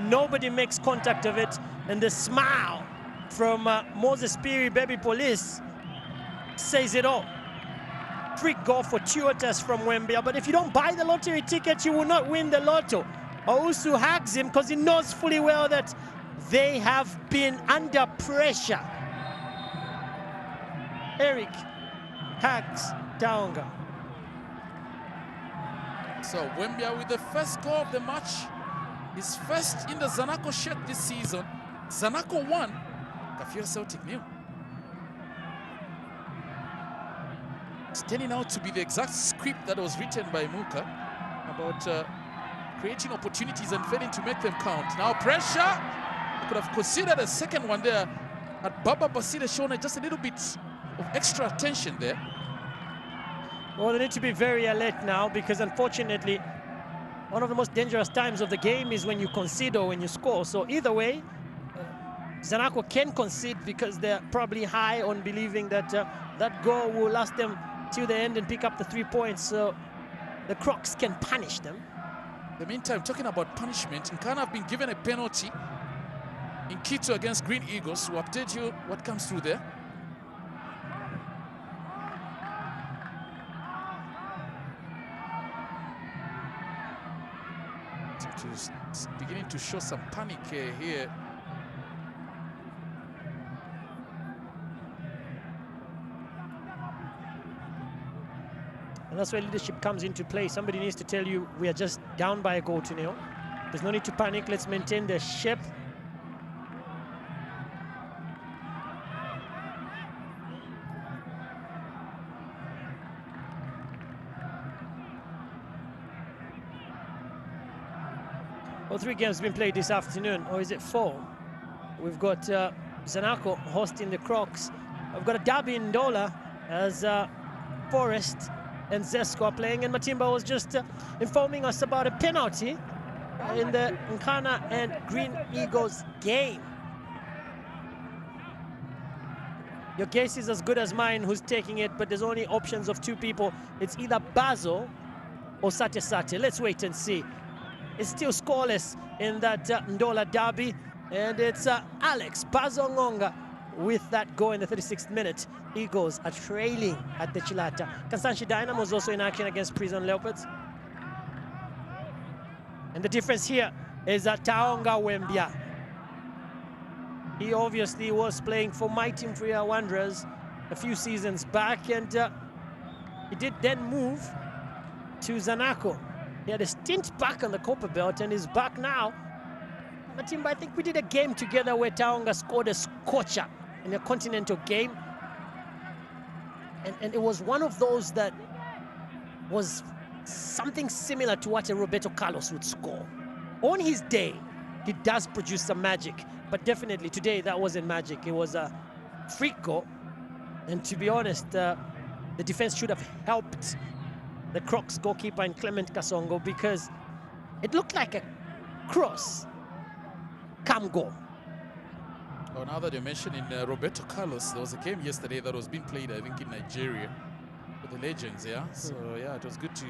nobody makes contact of it. And the smile from Moses Piri, Baby Police, says it all. Free goal fortuitous from Wembia, but if you don't buy the lottery ticket, you will not win the lotto. Owusu hugs him because he knows fully well that they have been under pressure. Eric hugs Taonga. So Wembia with the first goal of the match, his first in the Zanaco shirt this season. Zanaco 1, Kafue Celtic 0. It's turning out to be the exact script that was written by Muka about creating opportunities and failing to make them count. Now pressure, I could have considered a second one there. Had Baba Basile shown just a little bit of extra attention there. Well, they need to be very alert now because unfortunately, one of the most dangerous times of the game is when you concede or when you score. So either way, Zanaco can concede because they're probably high on believing that that goal will last them till the end and pick up the 3 points. So the Crocs can punish them. In the meantime, talking about punishment, Nkana have been given a penalty in Quito against Green Eagles. We'll update you what comes through there. It's beginning to show some panic here. And that's where leadership comes into play. Somebody needs to tell you we are just down by a goal to nil. There's no need to panic. Let's maintain the shape. Well, 3 games have been played this afternoon, or is it 4? We've got Zanaco hosting the Crocs. We've got a derby in Ndola as Forest and Zesco are playing, and Matimba was just informing us about a penalty in the Nkana and Green Eagles game. Your guess is as good as mine who's taking it, but there's only options of 2 people. It's either Bazo or Sate Sate. Let's wait and see. It's still scoreless in that Ndola derby, and it's Alex Bazongonga with that goal in the 36th minute. Eagles are trailing at the Chilata. Kansanshi Dynamo is also in action against Prison Leopards. And the difference here is that Taonga Wembia. He obviously was playing for my team, Fria Wanderers, a few seasons back, and he did then move to Zanaco. He had a stint back on the Copper Belt and is back now. Matimba, I think we did a game together where Taonga scored a scorcher in a continental game. And it was one of those that was something similar to what a Roberto Carlos would score. On his day, he does produce some magic, but definitely today that wasn't magic. It was a freak goal. And to be honest, the defense should have helped the Crocs goalkeeper and Clement Kasongo, because it looked like a cross come goal. Oh, now that you're mentioning Roberto Carlos, there was a game yesterday that was being played, I think, in Nigeria for the Legends, yeah? So, yeah, it was good to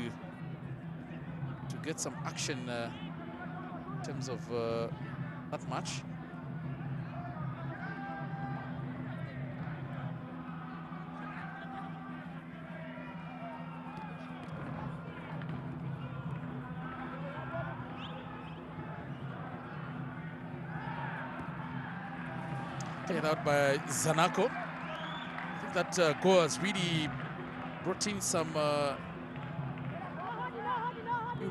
get some action in terms of that match. Taken out by Zanaco. I think that goal has really brought in some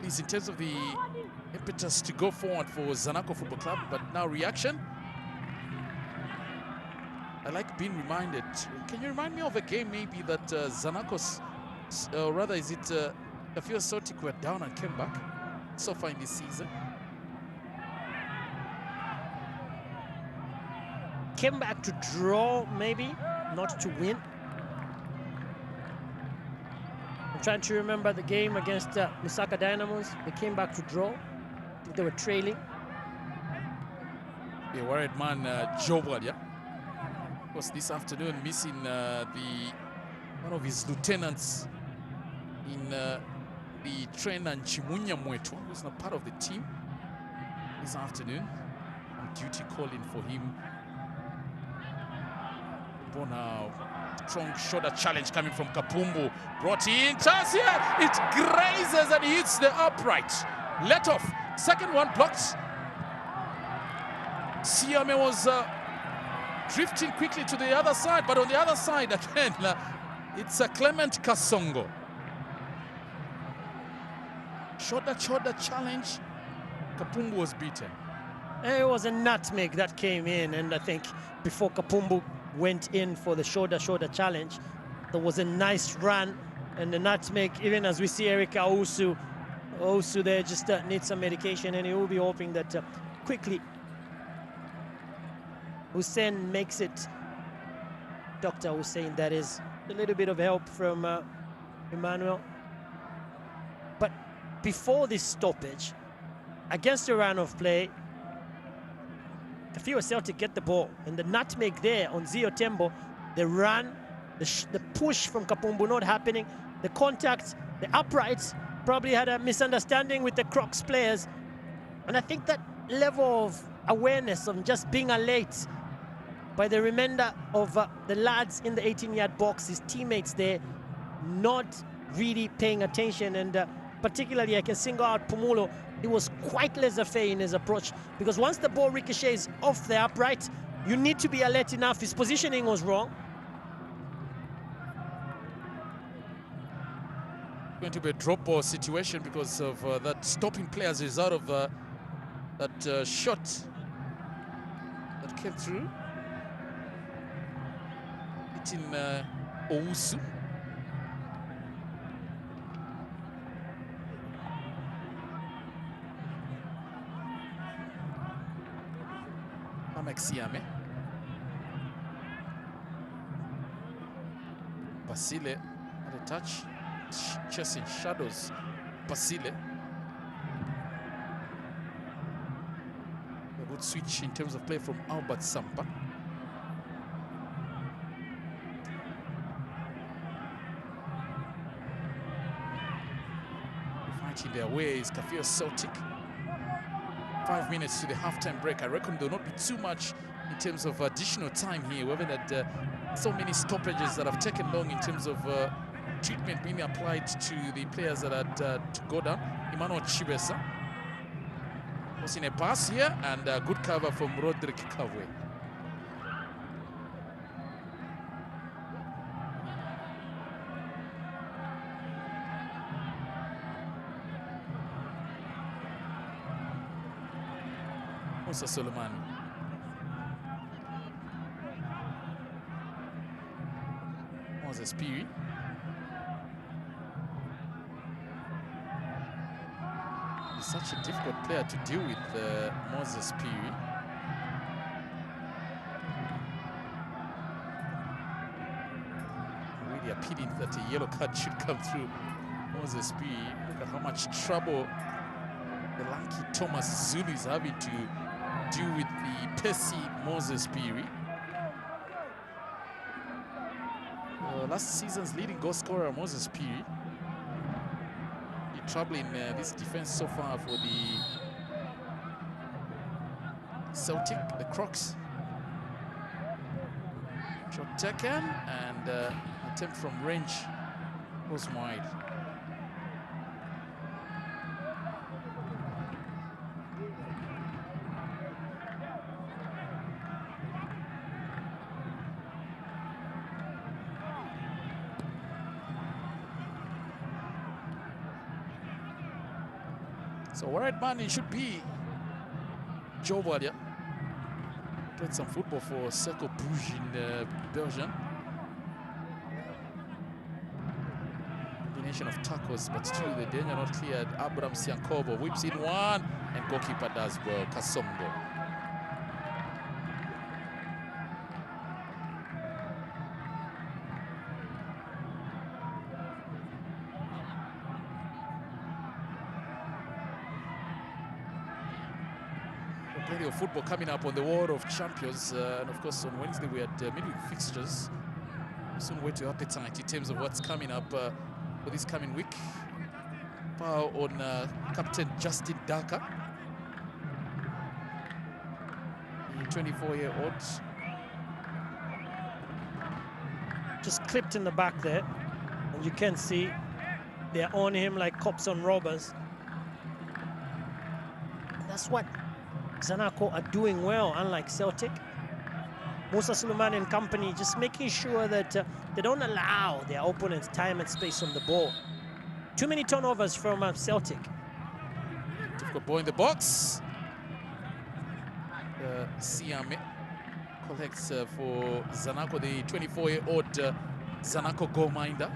in terms of the impetus to go forward for Zanaco Football Club, but now reaction. I like being reminded. Can you remind me of a game maybe that Zanacos, or rather is it Kafue Celtic were down and came back so far in this season? Came back to draw, maybe, not to win. I'm trying to remember the game against Lusaka Dynamos. They came back to draw. I think they were trailing. A worried man, Jobwad, yeah? Was this afternoon missing one of his lieutenants in the trainer Chimunya Mwetwa, who's not part of the team this afternoon. On duty calling for him. Now, strong shoulder challenge coming from Kapumbu. Brought in, chance here. It grazes and hits the upright. Let off. Second one blocked. Siame was drifting quickly to the other side, but on the other side again, it's a Clement Kasongo. Shoulder challenge. Kapumbu was beaten. It was a nutmeg that came in, and I think before Kapumbu went in for the shoulder challenge, there was a nice run and the nutmeg. Even as we see Eric Ausu there just needs some medication, and he will be hoping that quickly Hussein makes it. Dr. Hussein, that is, a little bit of help from Emmanuel. But before this stoppage, against the run of play, Kafue Celtic get the ball, and the nutmeg there on Zio Tembo, the run, the push from Kapumbu not happening, the contact, the uprights, probably had a misunderstanding with the Crocs players. And I think that level of awareness of just being alert by the remainder of the lads in the 18-yard box, his teammates there, not really paying attention. And particularly I can single out Pumulo. He was quite laissez-faire in his approach, because once the ball ricochets off the upright, you need to be alert enough. His positioning was wrong. Going to be a drop ball situation because of that stopping play as a result of that shot that came through. Hitting Ousu. Siame. Basile at a touch, chasing shadows. Basile. A good switch in terms of play from Albert Sampa. Fighting their way is Kafue Celtic. 5 minutes to the halftime break. I reckon there will not be too much in terms of additional time here. We haven't had so many stoppages that have taken long in terms of treatment being applied to the players that had to go down. Emmanuel Chibesa was in a pass here, and a good cover from Roderick Kavwe. Musa Solomani. Moses Moses Piri. He's such a difficult player to deal with, Moses Piri. Really appealing that a yellow card should come through Moses Piri. Look at how much trouble the lanky Thomas Zulu is having to deal with the pacey Moses Piri. Last season's leading goal scorer, Moses Piri. Troubling this defense so far for the Celtic, the Crocs. Shot taken and attempt from range goes wide. So right man, it should be Joe Valia. Played some football for Cercle Bruges in Belgium. Combination of tackles, but still the danger not cleared. Abraham Siankobo whips in one, and goalkeeper does well, Kasongo. Plenty of football coming up on the World of Champions, and of course on Wednesday we had midweek fixtures. Soon whet your appetite in terms of what's coming up for this coming week. Power on Captain Justin Daka, the 24-year-old. Just clipped in the back there, and you can see they're on him like cops on robbers. That's what Zanaco are doing well, unlike Celtic. Musa Suleiman and company just making sure that they don't allow their opponents time and space on the ball. Too many turnovers from Celtic. Difficult ball in the box. Siame collects for Zanaco, the 24-year-old Zanaco goalminder.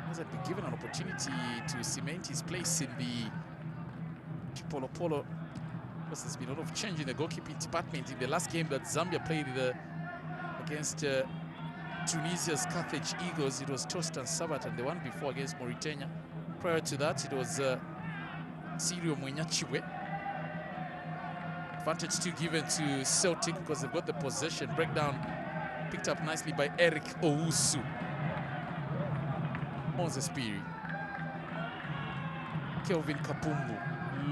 Hasn't been given an opportunity to cement his place in the Polo Polo. Because there's been a lot of change in the goalkeeping department in the last game that Zambia played against Tunisia's Carthage Eagles. It was Tostan Sabat, and the one before against Mauritania. Prior to that, it was Sirio Mwenyachiwe. Advantage still given to Celtic because they've got the possession. Breakdown picked up nicely by Eric Ousu. Moses Piri. Kelvin Kapumbu.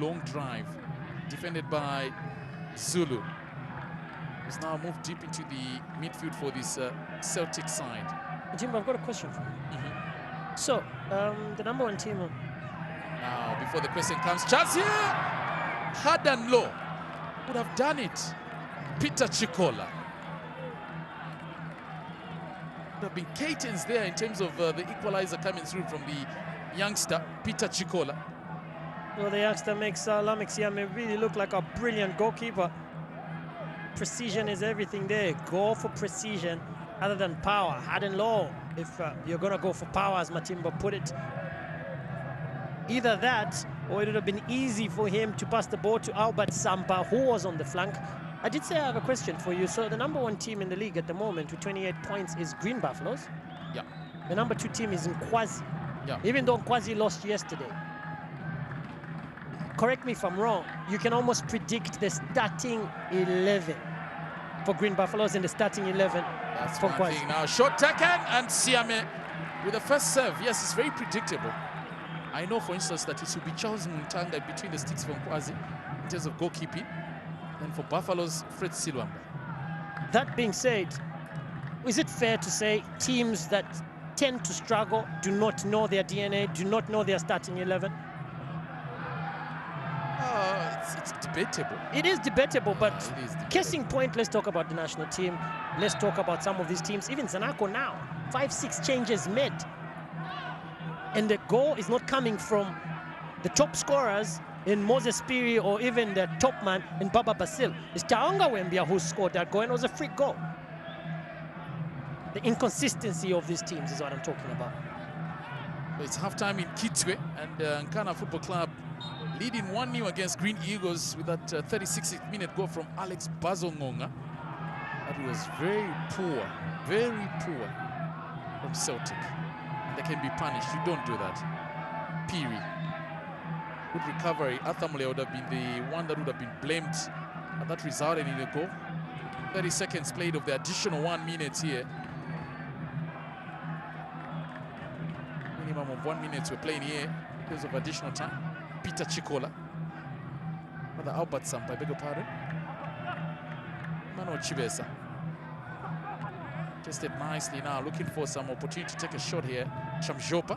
Long drive. Defended by Zulu. Who's now moved deep into the midfield for this Celtic side. Jim, I've got a question for you. So, the number one team. Now, before the question comes, chance here! Hard and low. Would have done it. Peter Chikola. There have been curtains there in terms of the equalizer coming through from the youngster, Peter Chikola. Well, the youngster makes Lamek Siame really look like a brilliant goalkeeper. Precision is everything there. Go for precision other than power. Hard and low. If you're going to go for power, as Matimba put it. Either that, or it would have been easy for him to pass the ball to Albert Sampa, who was on the flank. I did say I have a question for you. So the number one team in the league at the moment with 28 points is Green Buffaloes. Yeah. The number two team is Nkwazi. Yeah. Even though Nkwazi lost yesterday. Correct me if I'm wrong, you can almost predict the starting 11 for Green Buffaloes and the starting 11 That's for one thing. Now, shot taken, and Siame with the first serve. Yes, it's very predictable. I know, for instance, that it will be Charles Muntanga between the sticks for Nkwazi in terms of goalkeeping. And for Buffaloes, Fred Silwamba. That being said, is it fair to say teams that tend to struggle do not know their DNA, do not know their starting 11? It's debatable. It is debatable, but it is debatable. Case in point, let's talk about the national team. Let's talk about some of these teams. Even Zanaco now, 5-6 changes made. And the goal is not coming from the top scorers in Moses Piri or even the top man in Baba Basil. It's Taonga Wembia who scored that goal, and it was a free goal. The inconsistency of these teams is what I'm talking about. It's halftime in Kitwe, and Nkana Football Club leading 1-0 against Green Eagles with that 36th minute goal from Alex Bazongonga. That was very poor from Celtic. And they can be punished. You don't do that. Piri. Good recovery. Athamule would have been the one that would have been blamed, and that resulted in a goal. 30 seconds played of the additional 1 minute here. Minimum of 1 minute we're playing here because of additional time. Peter Chikola. Rather Albert Sampa, I beg your pardon. Mano Chibesa. Tested nicely now, looking for some opportunity to take a shot here. Shamjopa.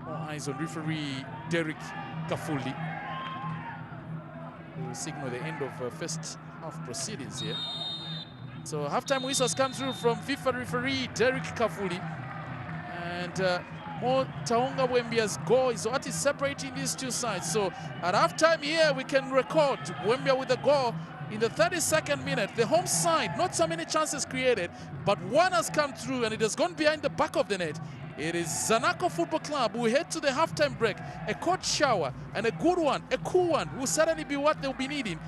More eyes on referee Derek Kafuli. We will signal the end of first half proceedings here. So halftime whistles come through from FIFA referee Derek Kafuli. And more Taonga Wembia's goal is what is separating these two sides. So at halftime here, we can record Wembia with a goal in the 32nd minute. The home side, not so many chances created, but one has come through and it has gone behind the back of the net. It is Zanaco Football Club who head to the halftime break. A cold shower and a good one, a cool one, will certainly be what they'll be needing.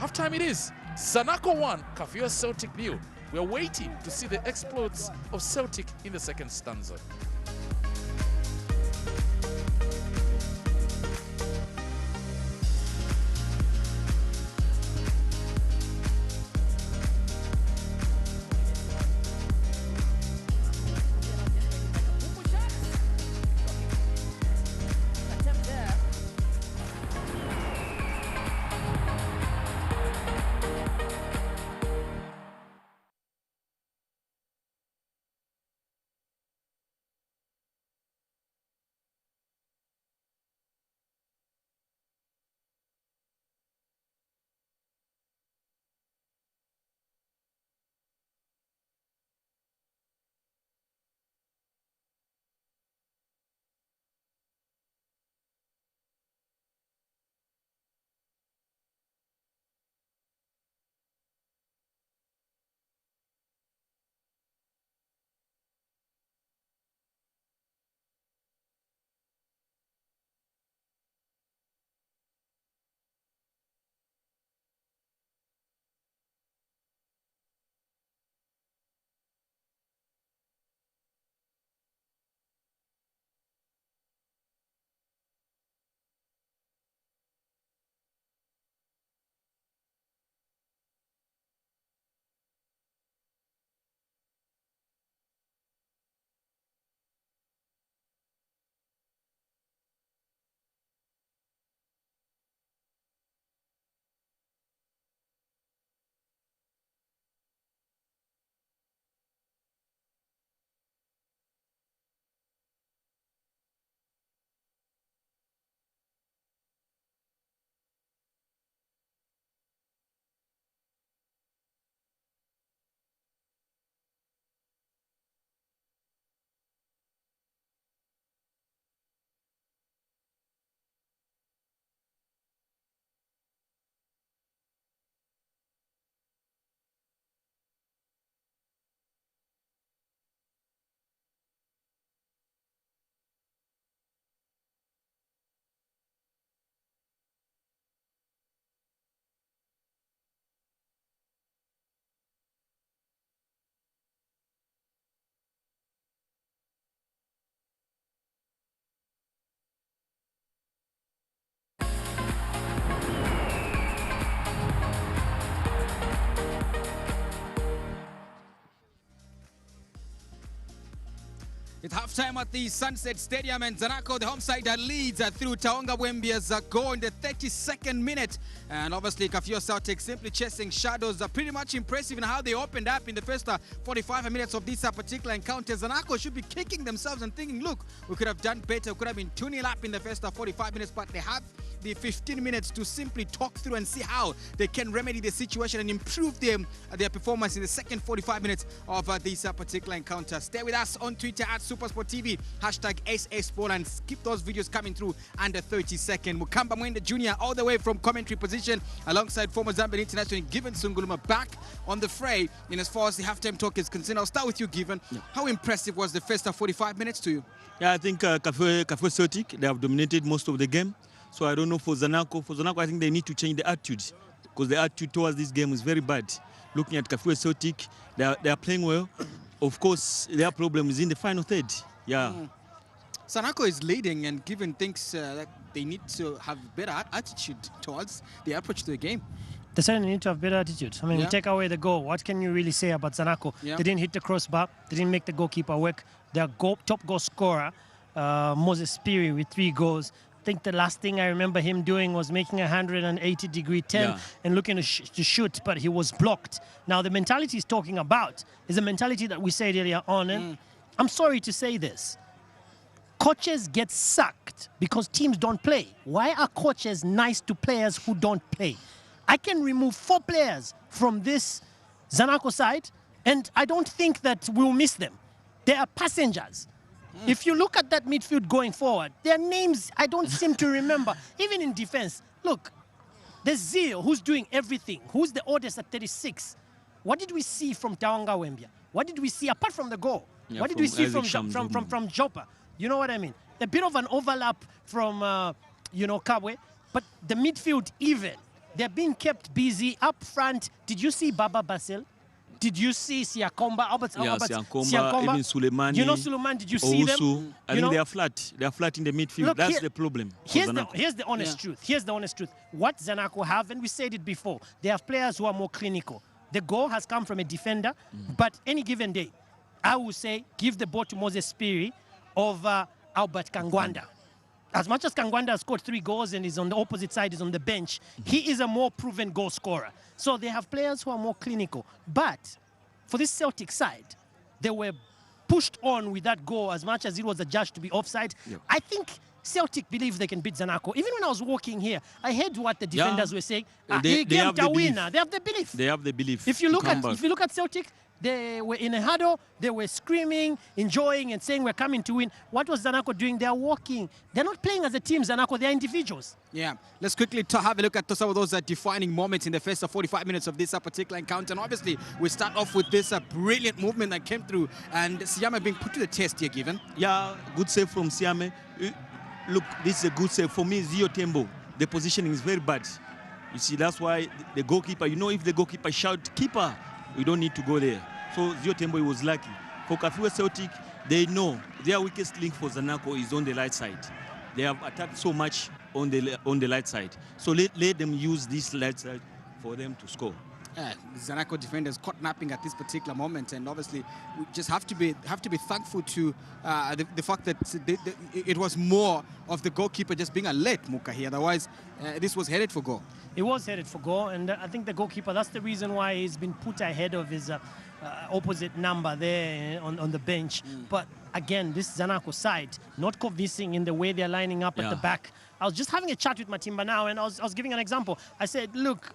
Halftime it is. Zanaco 1, Kafue Celtic 0. We are waiting to see the exploits of Celtic in the second stanza. It's halftime at the Sunset Stadium, and Zanaco, the home side, leads through Taonga Wembia's goal in the 32nd minute. And obviously, Kafue Celtic simply chasing shadows. Pretty much impressive in how they opened up in the first 45 minutes of this particular encounter. Zanaco should be kicking themselves and thinking, look, we could have done better. We could have been 2-0 up in the first 45 minutes, but they have the 15 minutes to simply talk through and see how they can remedy the situation and improve their performance in the second 45 minutes of this particular encounter. Stay with us on Twitter at SuperSportTV, #SASport, and keep those videos coming through under 30 seconds. Mukamba Mwende Jr. all the way from commentary position alongside former Zambian international Given Sunguluma back on the fray in as far as the halftime talk is concerned. I'll start with you, Given. Yeah. How impressive was the first 45 minutes to you? Yeah, I think Kafue Celtic, they have dominated most of the game. So I don't know for Zanaco. For Zanaco, I think they need to change the attitude because the attitude towards this game is very bad. Looking at Kafue Celtic, they are playing well. Of course, their problem is in the final third. Yeah. Zanaco is leading, and Given thinks that they need to have better attitude towards the approach to the game. They certainly need to have better attitude. I mean, you take away the goal. What can you really say about Zanaco? They didn't hit the crossbar. They didn't make the goalkeeper work. Their top goal scorer, Moses Spiri, with 3 goals. I think the last thing I remember him doing was making a 180-degree turn and looking to shoot, but he was blocked. Now, the mentality he's talking about is a mentality that we said earlier on. And I'm sorry to say this. Coaches get sacked because teams don't play. Why are coaches nice to players who don't play? I can remove 4 players from this Zanaco side, and I don't think that we'll miss them. They are passengers. If you look at that midfield going forward, their names I don't seem to remember. Even in defense, look, there's Zio who's doing everything. Who's the oldest at 36? What did we see from Taonga Wembia? What did we see apart from the goal? Yeah, what did we see from Sham Joppa? You know what I mean? A bit of an overlap from Kabwe, but the midfield even. They're being kept busy up front. Did you see Baba Basel? Did you see Siakomba? Siakomba, even Suleimani. You know Suleiman, did you see them? I think they are flat. They are flat in the midfield. Look, that's the problem. Here's the honest truth. Here's the honest truth. What Zanaco have, and we said it before, they have players who are more clinical. The goal has come from a defender, but any given day, I would say give the ball to Moses Spiri over Albert Kangwanda. As much as Kangwanda has scored 3 goals and is on the opposite side, is on the bench, he is a more proven goal scorer. So they have players who are more clinical. But for this Celtic side, they were pushed on with that goal as much as it was adjudged to be offside. I think Celtic believe they can beat Zanaco. Even when I was walking here, I heard what the defenders were saying. They have the belief. They have the belief. They have the belief. If you look at Celtic, they were in a huddle, they were screaming, enjoying, and saying we're coming to win. What was Zanaco doing? They're walking. They're not playing as a team, Zanaco, they're individuals. Yeah, let's quickly have a look at some of those defining moments in the first 45 minutes of this particular encounter. And obviously, we start off with this brilliant movement that came through, and Siame being put to the test here, Given. Yeah, good save from Siame. Look, this is a good save. For me, Zio Tembo, the positioning is very bad. You see, that's why the goalkeeper, if the goalkeeper shout, keeper, we don't need to go there. So Zio Tembo was lucky. For Kafue Celtic, they know their weakest link for Zanaco is on the right side. They have attacked so much on the right side. So let them use this right side for them to score. Zanaco defenders caught napping at this particular moment, and obviously we just have to be thankful to the fact that it was more of the goalkeeper just being alert, Muka here. Otherwise, this was headed for goal. It was headed for goal, and I think the goalkeeper, that's the reason why he's been put ahead of his opposite number there on the bench. But again, this Zanaco side, not convincing in the way they're lining up at the back. I was just having a chat with Matimba now, and I was giving an example. I said, look,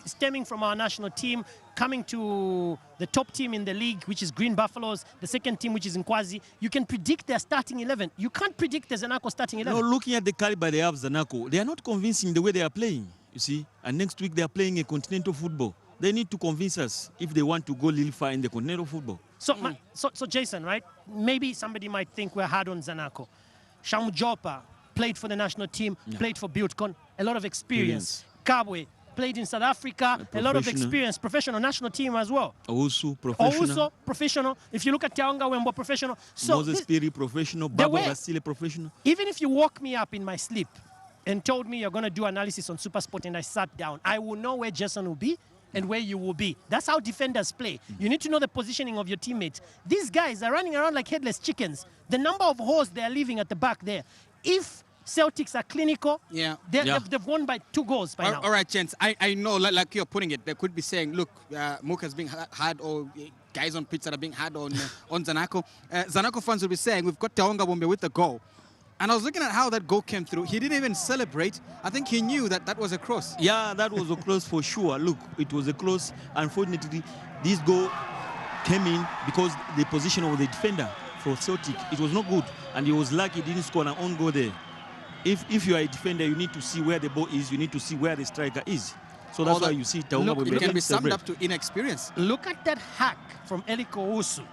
stemming from our national team, coming to the top team in the league, which is Green Buffaloes, the second team, which is Nkwazi, you can predict their starting 11. You can't predict the Zanaco starting 11. No, looking at the caliber they have, Zanaco, they are not convincing the way they are playing, you see. And next week they are playing a continental football. They need to convince us if they want to go really far in the continental football. So Jason, right? Maybe somebody might think we're hard on Zanaco. Shamu Joppa played for the national team, played for Buildcon, a lot of experience. Kabwe played in South Africa, a lot of experience, professional national team as well. Also professional. If you look at Taonga Wembo, professional. So Moses Piri, professional. Baba Basile, professional. Even if you woke me up in my sleep and told me you're going to do analysis on SuperSport and I sat down, I will know where Jason will be and where you will be. That's how defenders play. You need to know the positioning of your teammates. These guys are running around like headless chickens. The number of holes they are leaving at the back there. If Celtics are clinical, they've won by 2 goals by now. All right, gents. I know, like you're putting it, they could be saying, look, Muka's being hard, or guys on pitch that are being hard on Zanaco. Zanaco fans will be saying, we've got Taonga Bombe with the goal. And I was looking at how that goal came through. He didn't even celebrate. I think he knew that that was a cross. Yeah, that was a close for sure. Look, it was a close. Unfortunately, this goal came in because the position of the defender for Celtic, it was not good. And he was lucky he didn't score an own goal there. If you are a defender, you need to see where the ball is. You need to see where the striker is. So that's why you see Taunga Look, it can be summed up to inexperience. Look at that hack from Eliko Usu.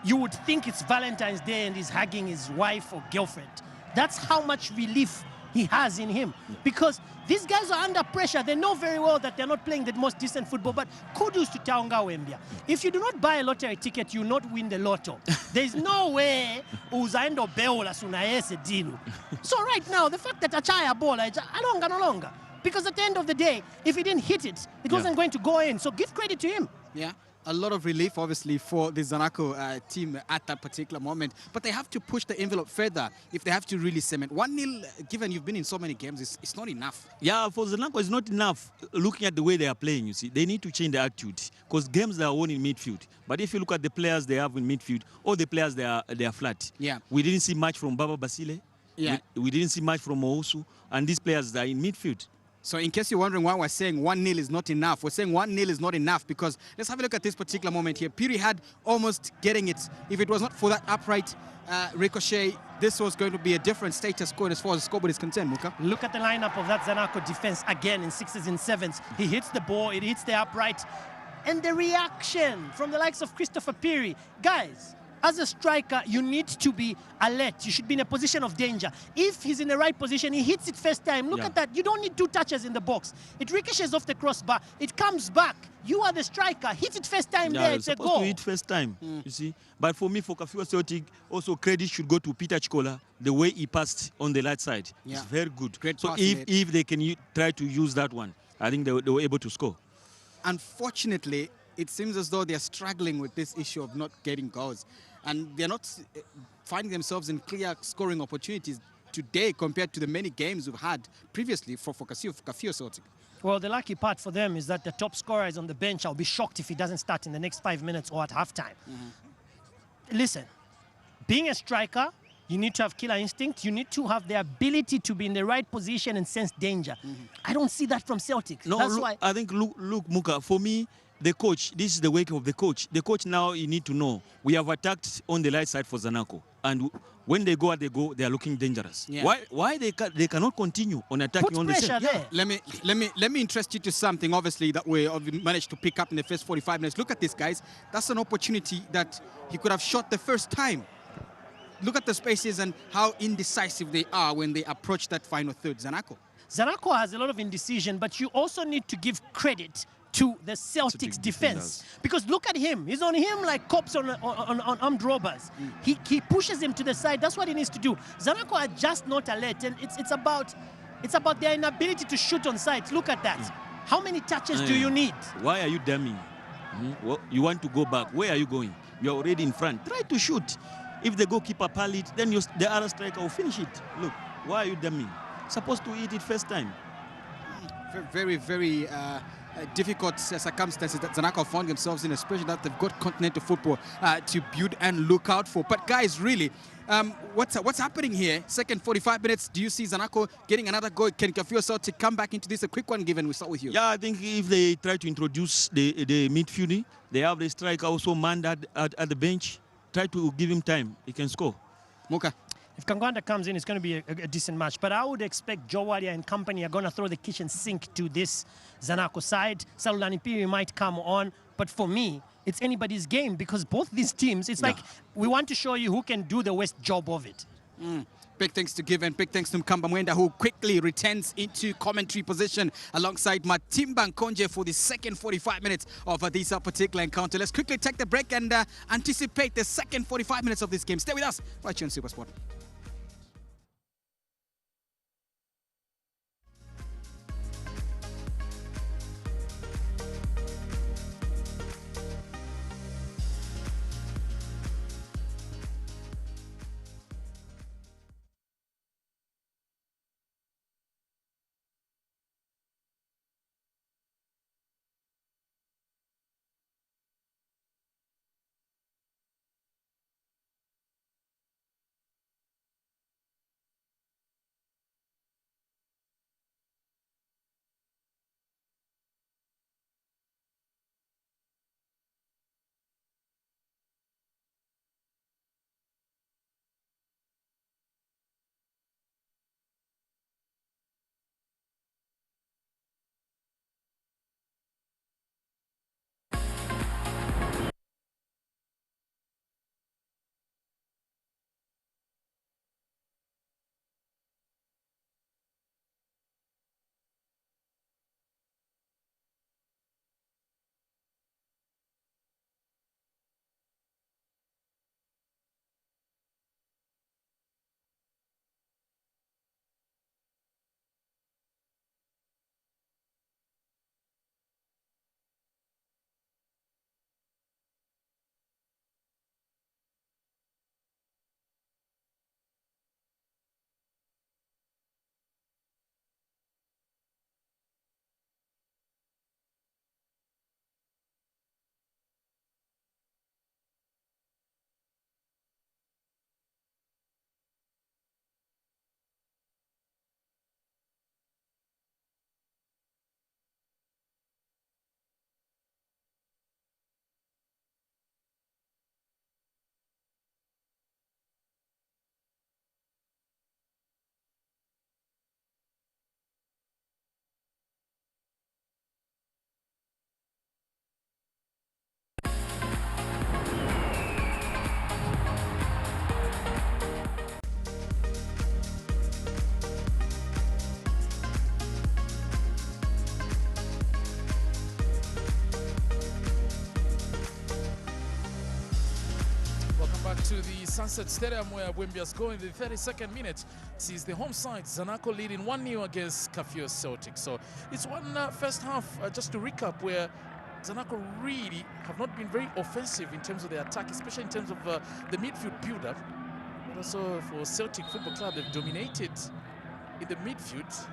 You would think it's Valentine's Day and he's hugging his wife or girlfriend. That's how much relief he has in him. Because these guys are under pressure. They know very well that they're not playing the most decent football, but kudos to Taunga Wembia. If you do not buy a lottery ticket, you will not win the lotto. There's no way uzaendo beola sunaese dilu. So right now, the fact that achaya bola, alonga no longer. Because at the end of the day, if he didn't hit it, it wasn't going to go in. So give credit to him. Yeah. A lot of relief, obviously, for the Zanaco team at that particular moment. But they have to push the envelope further if they have to really cement. 1-0, given you've been in so many games, it's not enough. Yeah, for Zanaco, it's not enough. Looking at the way they are playing, you see, they need to change the attitude. Because games are won in midfield. But if you look at the players they have in midfield, all the players, they are flat. Yeah. We didn't see much from Baba Basile. Yeah. We didn't see much from Ousu. And these players are in midfield. So in case you're wondering why we're saying 1-0 is not enough, we're saying 1-0 is not enough because let's have a look at this particular moment here. Piri had almost getting it. If it was not for that upright ricochet, this was going to be a different status quo as far as the scoreboard is concerned, Muka. Look at the lineup of that Zanaco defense again in 6s and 7s. He hits the ball, it hits the upright. And the reaction from the likes of Christopher Piri. Guys, as a striker, you need to be alert. You should be in a position of danger. If he's in the right position, he hits it first time. Look at that. You don't need 2 touches in the box. It ricochets off the crossbar. It comes back. You are the striker. Hit it first time there. It's a goal. To hit first time, you see. But for me, for Kafue Celtic, also credit should go to Peter Chikola. The way he passed on the right side is very good. Great so pass, if they can try to use that one, I think they were able to score. Unfortunately, it seems as though they're struggling with this issue of not getting goals. And they're not finding themselves in clear scoring opportunities today compared to the many games we've had previously for Kafue Celtic. Well, the lucky part for them is that the top scorer is on the bench. I'll be shocked if he doesn't start in the next 5 minutes or at halftime. Listen, being a striker, you need to have killer instinct. You need to have the ability to be in the right position and sense danger. I don't see that from Celtic. No, That's look, why. I think, look, Muka, for me, the coach, this is the work of the coach. The coach now, you need to know, we have attacked on the right side for Zanaco. And when they go, they are looking dangerous. Yeah. Why they cannot continue on attacking Put on the pressure side? there. Let me interest you to something, obviously, that we managed to pick up in the first 45 minutes. Look at this, guys. That's an opportunity that he could have shot the first time. Look at the spaces and how indecisive they are when they approach that final third. Zanaco has a lot of indecision, but you also need to give credit to the Celtics defense. Because look at him. He's on him like cops on armed robbers. He pushes him to the side. That's what he needs to do. Zanaco are just not alert, and it's about their inability to shoot on sight. Look at that. How many touches do you need? Why are you damming? Well, you want to go back. Where are you going? You're already in front. Try to shoot. If the goalkeeper pal it, then the other striker will finish it. Look, why are you damming? Supposed to hit it first time. Very, very difficult circumstances that Zanaco found themselves in, especially that they've got continental football to build and look out for. But guys, really, what's happening here? Second 45 minutes, do you see Zanaco getting another goal? Can Kafue Celtic come back into this? A quick one, given we start with you. Yeah, I think if they try to introduce the midfield, they have the striker also manned at the bench. Try to give him time. He can score. Muka. If Kangwanda comes in, it's going to be a decent match. But I would expect Joe Waria and company are going to throw the kitchen sink to this Zanaco side. Salulani Piri might come on. But for me, it's anybody's game because both these teams, it's like we want to show you who can do the worst job of it. Big thanks to Given, big thanks to Mkamba Mwenda, who quickly returns into commentary position alongside Matimba Nkonje for the second 45 minutes of this particular encounter. Let's quickly take the break and anticipate the second 45 minutes of this game. Stay with us right here on SuperSport. to the Sunset Stadium where Wembley scoring in the 32nd minute sees the home side Zanaco leading 1-0 against Kafue Celtic. So it's one first half, just to recap, where Zanaco really have not been very offensive in terms of their attack, especially in terms of the midfield build-up. But also for Celtic Football Club, they've dominated in the midfield,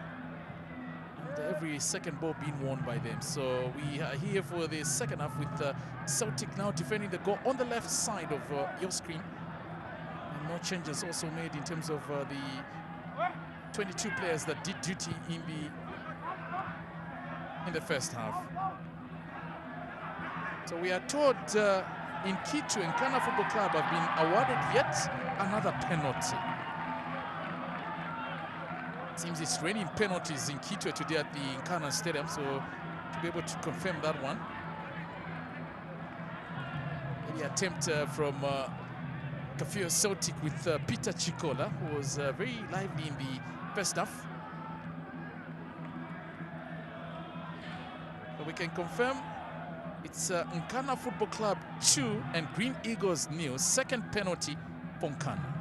and every second ball being won by them. So we are here for the second half with Celtic now defending the goal on the left side of your screen. And no changes also made in terms of the 22 players that did duty in the first half. So we are told in Kitu and Nkana Football Club have been awarded yet another penalty. It seems it's raining penalties in Kitu today at the Nkana Stadium, so to be able to confirm that one. The attempt from Kafue Celtic with Peter Chikola, who was very lively in the first half. But we can confirm it's Nkana Football Club 2 and Green Eagles 0. Second penalty for Nkana.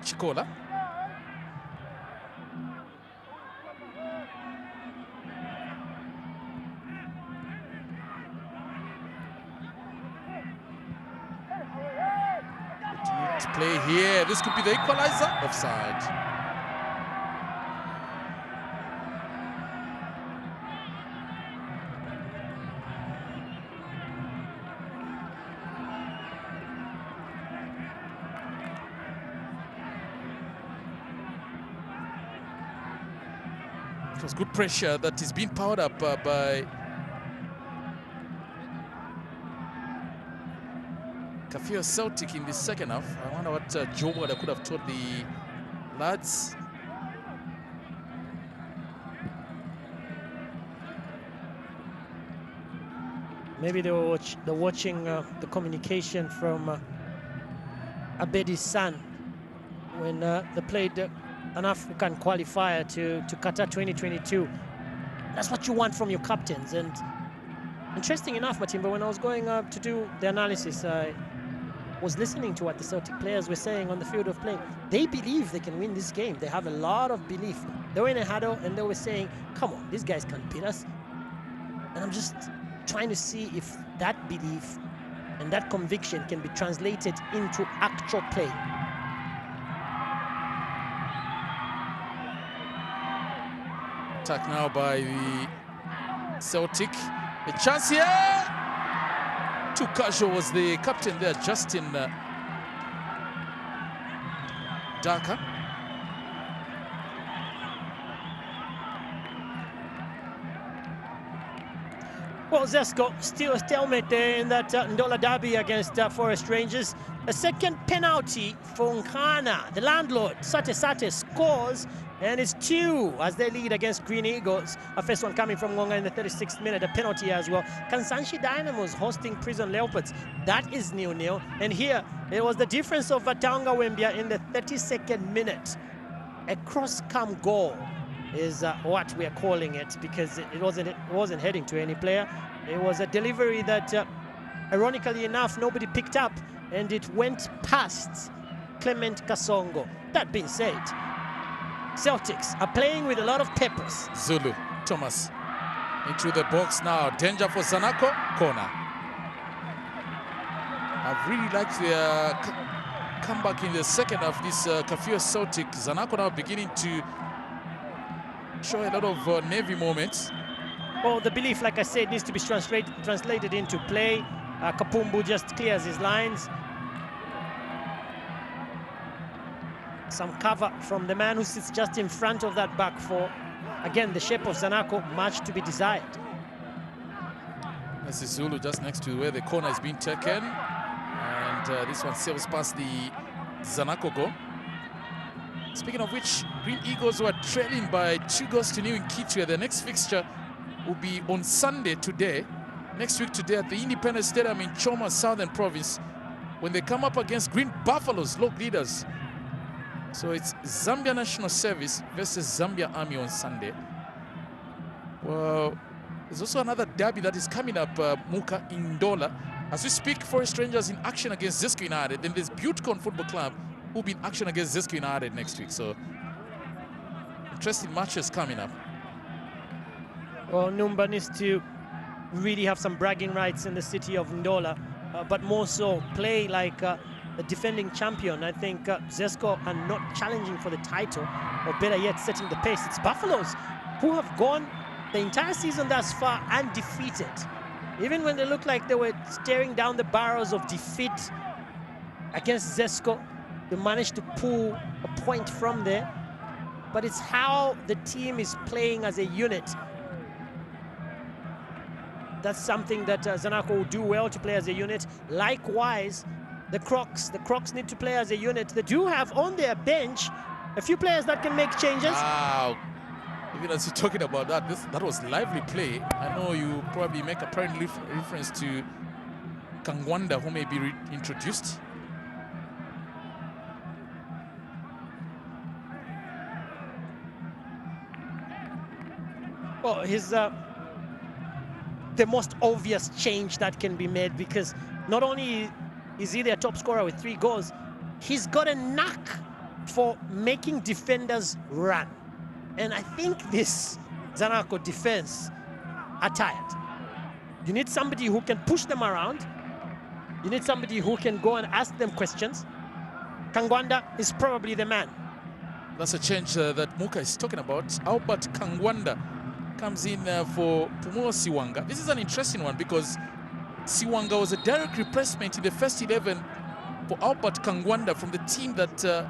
Chikola. To play here. This could be the equalizer. Offside. It was good pressure that is being powered up by Kafue Celtic in the second half. I wonder what Joe could have told the lads. Maybe they were watching the communication from Abedi's son when they played an African qualifier to Qatar 2022. That's what you want from your captains. And interesting enough, Matimba, when I was going up to do the analysis, I was listening to what the Celtic players were saying on the field of play. They believe they can win this game. They have a lot of belief. They were in a huddle and they were saying, come on, these guys can't beat us. And I'm just trying to see if that belief and that conviction can be translated into actual play. Attack now by the Celtic. A chance here. Too casual was the captain there, Justin Daka. Well, Zesco, still a stalemate there in that Ndola derby against Forest Rangers. A second penalty for Nkana. The landlord, Sate scores, and it's 2 as they lead against Green Eagles. A first one coming from Ngonga in the 36th minute, a penalty as well. Kansanshi Dynamos hosting Prison Leopards. That is 0-0. And here, it was the difference of Taonga Wembia in the 32nd minute. A cross-cam goal is what we are calling it, because it wasn't heading to any player. It was a delivery that, ironically enough, nobody picked up, and it went past Clement Kasongo. That being said, Celtics are playing with a lot of peppers. Zulu, Thomas, into the box now. Danger for Zanaco, corner. I've really liked their comeback in the second half, this Kafue Celtic. Zanaco now beginning to show a lot of Navy moments. Well, the belief, like I said, needs to be translated into play. Kapumbu just clears his lines. Some cover from the man who sits just in front of that back four. Again, the shape of Zanaco, much to be desired. This is Zulu just next to where the corner is being taken. And this one sails past the Zanaco goal. Speaking of which, Green Eagles were trailing by 2-0 in Kitwe. The next fixture will be on Sunday today. Next week today at the Independence Stadium in Choma, Southern Province. when they come up against Green Buffaloes, local leaders. So it's Zambia National Service versus Zambia Army on Sunday. Well, there's also another derby that is coming up, Muka in Ndola. As we speak, Forest Rangers in action against Zesco United. Then there's Butekon Football Club who'll be in action against Zesco United next week. So interesting matches coming up. Well, Numba needs to really have some bragging rights in the city of Ndola, but more so play like the defending champion. I think Zesco are not challenging for the title, or better yet, setting the pace. It's Buffaloes who have gone the entire season thus far undefeated. Even when they looked like they were staring down the barrels of defeat against Zesco, they managed to pull a point from there. But it's how the team is playing as a unit. That's something that Zanaco will do well, to play as a unit. Likewise, the Crocs need to play as a unit. They do have on their bench a few players that can make changes. Wow. Even as you're talking about that, that was lively play. I know you probably make a apparent reference to Kangwanda, who may be introduced. Well, he's the most obvious change that can be made, because not only is he their top scorer with 3 goals, he's got a knack for making defenders run. And I think this Zanaco defense are tired. You need somebody who can push them around. You need somebody who can go and ask them questions. Kangwanda is probably the man. That's a change that Muka is talking about. Albert Kangwanda comes in for Pumulo Siwanga. This is an interesting one because Siwanga was a direct replacement in the first 11 for Albert Kangwanda from the team that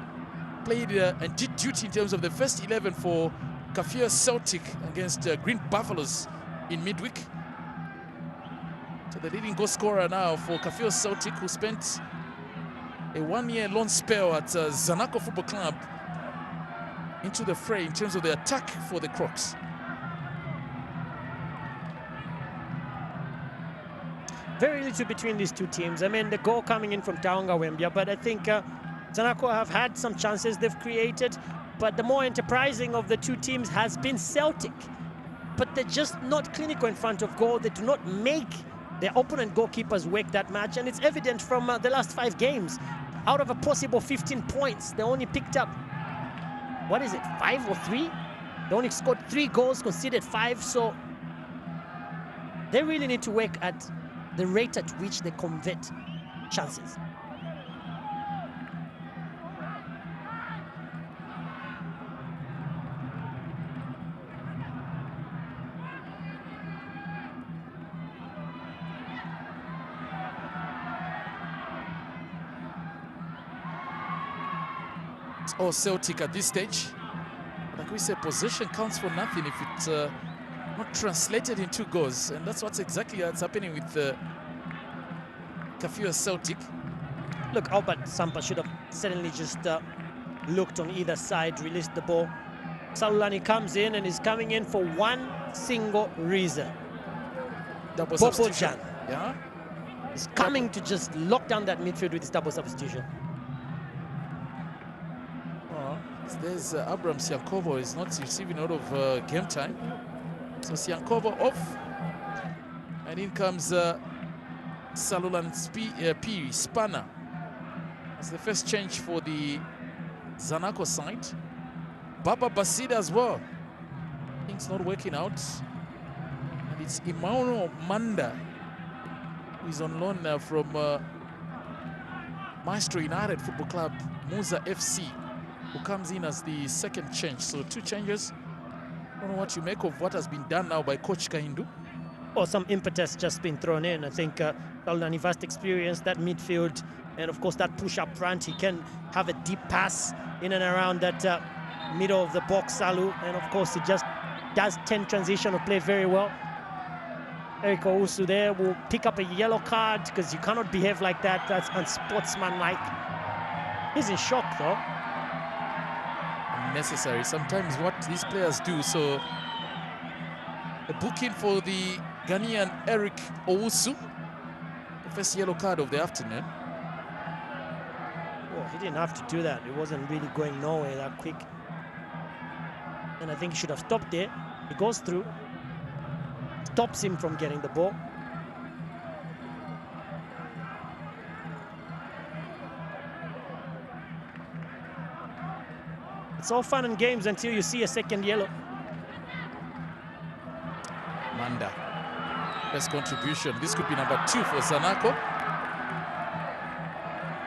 played and did duty in terms of the first 11 for Kafue Celtic against Green Buffaloes in midweek. So the leading goal scorer now for Kafue Celtic, who spent a 1-year loan spell at Zanaco Football Club, into the fray in terms of the attack for the Crocs. Very little between these two teams. I mean, the goal coming in from Taonga Wembia, but I think Zanaco have had some chances they've created, but the more enterprising of the two teams has been Celtic. But they're just not clinical in front of goal. They do not make their opponent goalkeepers work that much, and it's evident from the last 5 games. Out of a possible 15 points, they only picked up, what is it, 5 or 3? They only scored 3 goals, conceded 5, so they really need to work at the rate at which they convert chances. It's all Celtic at this stage. Like we say, possession counts for nothing if it's not translated into goals, and that's exactly what's happening with Kafue Celtic. Look, Albert Sampa should have certainly just looked on either side, released the ball. Salulani comes in and is coming in for one single reason. Double Bobo substitution. Jan. Yeah. He's coming to just lock down that midfield with his double substitution. There's Abraham Siankovo is not receiving a lot of game time. So Siankovo off. And in comes Salulan P. Spanner. That's the first change for the Zanaco side. Baba Basida as well. Things not working out. And it's Imauno Manda, who is on loan from Maestro United Football Club, Muza FC, who comes in as the second change. So 2 changes. I don't know what you make of what has been done now by Coach Kahindu. Well, some impetus just been thrown in. I think Salulani vast experience, that midfield, and of course that push up front. He can have a deep pass in and around that middle of the box, Salu, and of course he just does 10 transition of play very well. Eric Owusu there will pick up a yellow card because you cannot behave like that. That's unsportsmanlike. He's in shock though. Necessary. Sometimes what these players do. So a booking for the Ghanaian Eric Owusu, the first yellow card of the afternoon. he didn't have to do that. It wasn't really going nowhere that quick. And I think he should have stopped there. He goes through, stops him from getting the ball. It's all fun and games until you see a second yellow. Manda, best contribution. This could be number 2 for Zanaco.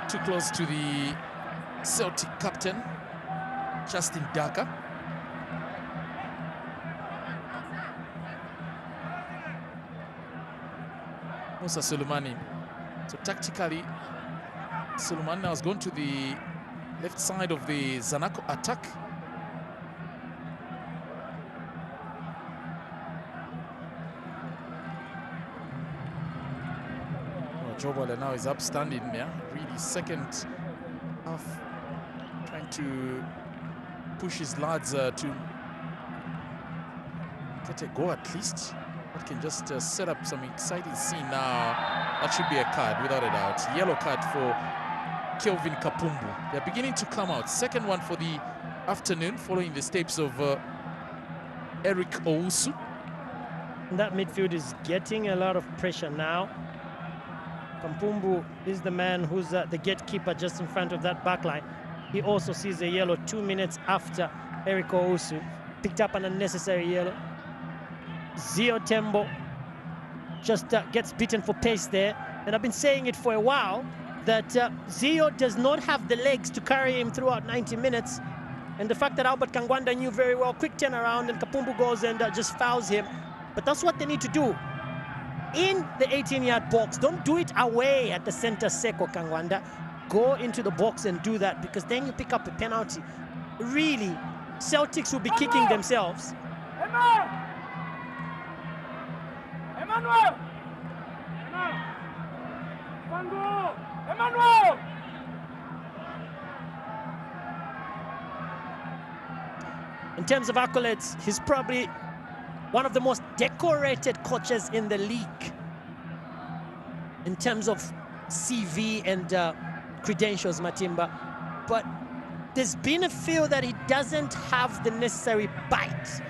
Too close to the Celtic captain, Justin Daka. Musa Sulumani. So tactically, Sulumani now has gone to the left side of the Zanaco attack. Jobala now is upstanding, yeah. Really second half, trying to push his lads to get a go at least. That can just set up some exciting scene now. That should be a card, without a doubt. Yellow card for Kelvin Kapumbu. They're beginning to come out. Second one for the afternoon, following the steps of Eric Owusu. That midfield is getting a lot of pressure now. Kapumbu is the man who's the gatekeeper just in front of that back line. He also sees a yellow 2 minutes after Eric Owusu picked up an unnecessary yellow. Zio Tembo just gets beaten for pace there. And I've been saying it for a while that Zio does not have the legs to carry him throughout 90 minutes. And the fact that Albert Kangwanda knew very well, quick turnaround, and Kapumbu goes and just fouls him. But that's what they need to do. In the 18-yard box, don't do it away at the center Seko Kangwanda. Go into the box and do that, because then you pick up a penalty. Really, Celtics will be kicking themselves. In terms of accolades, he's probably one of the most decorated coaches in the league in terms of CV and credentials, Matimba. But there's been a feel that he doesn't have the necessary bite.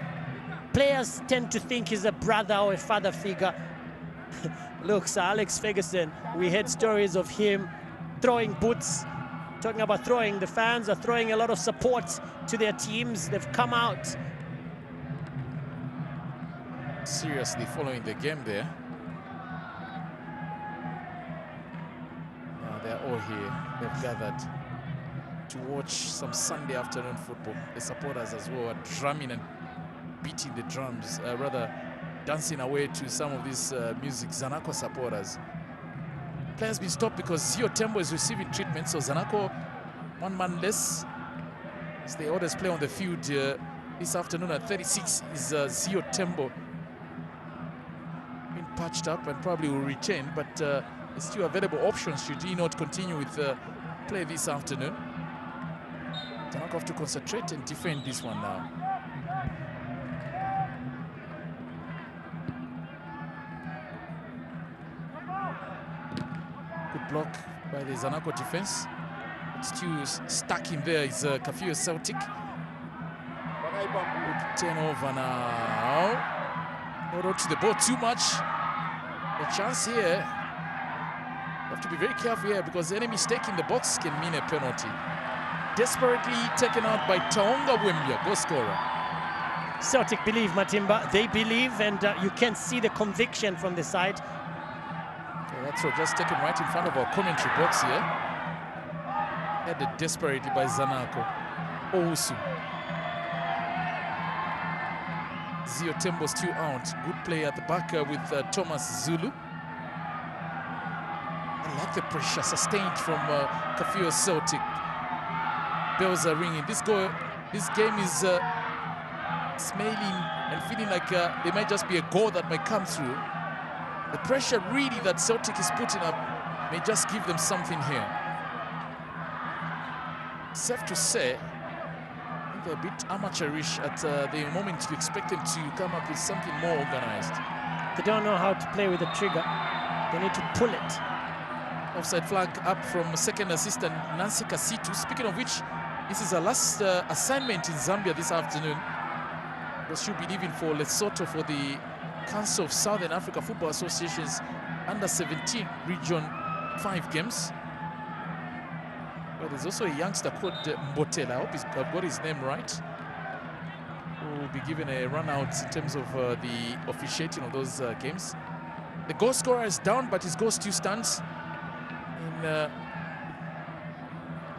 Players tend to think he's a brother or a father figure. Look, Sir Alex Ferguson, we heard stories of him throwing boots. Talking about throwing, the fans are throwing a lot of support to their teams. They've come out seriously following the game there. They're all here. They've gathered to watch some Sunday afternoon football. The supporters as well are drumming and beating the drums, rather dancing away to some of this music. Zanaco supporters. Players been stopped because Zio Tembo is receiving treatment, so Zanaco one man less as the others play on the field this afternoon. At 36 is Zio Tembo. Been patched up and probably will retain, but there's still available options should he not continue with play this afternoon. Zanaco have to concentrate and defend this one now. Good block by the Zanaco defense. Still stuck in there is Kafue Celtic. Good turnover now. Not on to the ball too much. A chance here. You have to be very careful here because any mistake in the box can mean a penalty. Desperately taken out by Taonga Wembia, goal scorer. Celtic believe, Matimba. They believe, and you can see the conviction from the side. Okay, that's all just taken right in front of our commentary box here. Headed desperately by Zanaco. Owusu. Zio Tembo still out. Good play at the back with Thomas Zulu. I like the pressure sustained from Kafue Celtic. Bells are ringing. This game is smelling and feeling like there might just be a goal that might come through. The pressure really that Celtic is putting up may just give them something here. Safe to say, they're a bit amateurish at the moment. You expect them to come up with something more organized. They don't know how to play with the trigger. They need to pull it. Offside flag up from second assistant Nancy Kasitu. Speaking of which, this is her last assignment in Zambia this afternoon. Because she'll be leaving for Lesotho for the Council of Southern Africa Football Association's Under-17 Region 5 games. Well, there's also a youngster called Mbotela. I hope I've got his name right. Who will be given a run out in terms of the officiating of those games. The goal scorer is down, but his goal still stands. In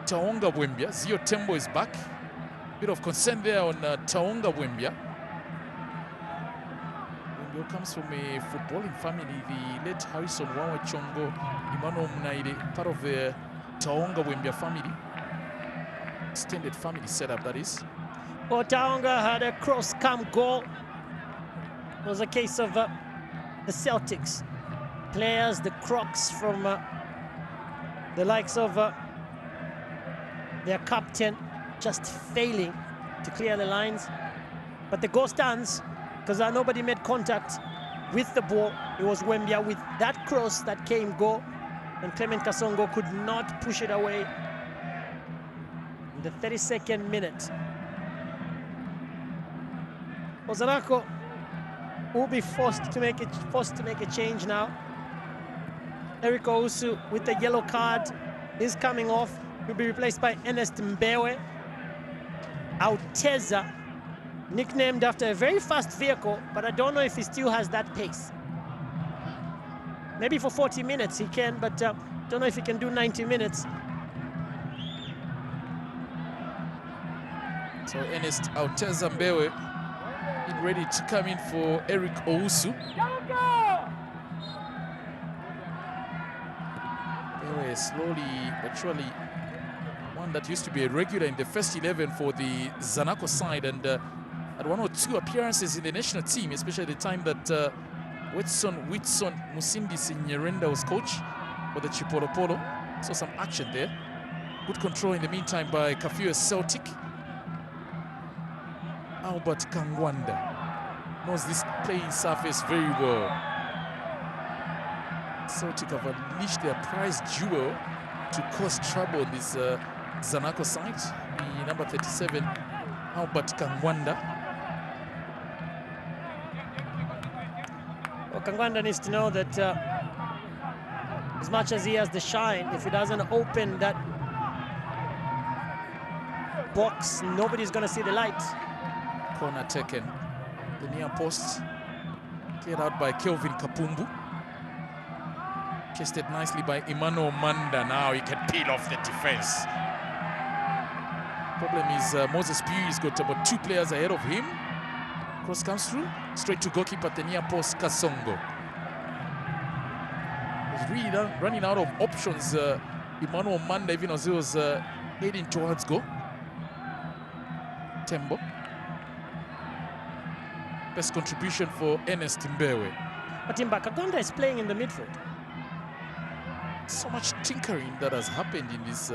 Taonga Bwembia, Zio Tembo is back. Bit of concern there on Taonga Bwembia. Bwembia comes from a footballing family. The late Harrison Wawa Chongo, Emmanuel Munaide, part of the Taonga Bwembia family. Extended family setup, that is. Well, Taonga had a cross-cam goal. It was a case of the Celtics players, the Crocs from the likes of their captain just failing to clear the lines. But the goal stands because nobody made contact with the ball. It was Wembia with that cross that came goal, and Clement Kasongo could not push it away in the 32nd minute. Zanaco will be forced to make a change now. Eric Ousu with the yellow card is coming off. He'll be replaced by Ernest Mbewe. Auteza, nicknamed after a very fast vehicle, but I don't know if he still has that pace. Maybe for 40 minutes he can, but don't know if he can do 90 minutes. So Ernest Auteza Mbewe ready to come in for Eric Ousu. Mbewe slowly but surely one that used to be a regular in the first 11 for the Zanaco side, and had 1 or 2 appearances in the national team, especially the time that Whitson Musindi Sinyerenda was coach for the Chipolopolo. Saw some action there. Good control in the meantime by Kafue Celtic. Albert Kangwanda knows this playing surface very well. Celtic have unleashed their prize jewel to cause trouble on this Zanaco side. The number 37, Albert Kangwanda. Well, Kangwanda needs to know that as much as he has the shine, if he doesn't open that box, nobody's going to see the light. Corner taken. The near post cleared out by Kelvin Kapumbu. Chested nicely by Emmanuel Manda. Now he can peel off the defense. Problem is Moses Piui's got about 2 players ahead of him. Cross comes through, straight to goalkeeper at the near post, Kasongo. Was really running out of options, Emmanuel Manda, even as he was heading towards goal. Tembo. Best contribution for Ernest Mbewe. But Kangwanda is playing in the midfield. So much tinkering that has happened in this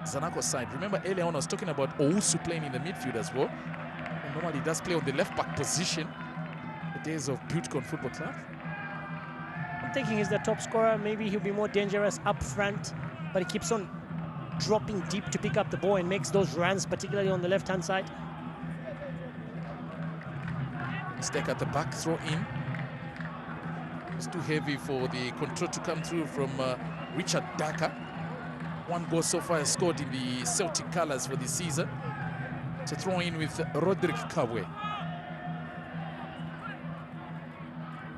Zanaco side. Remember earlier on I was talking about Ousu playing in the midfield as well. And normally he does play on the left back position. The days of Butekon Football Club. I'm thinking he's the top scorer. Maybe he'll be more dangerous up front, but he keeps on dropping deep to pick up the ball and makes those runs, particularly on the left-hand side. Mistake at the back, throw in. It's too heavy for the control to come through from Richard Daka. 1 goal so far scored in the Celtic colours for the season. To throw in with Roderick Kabwe.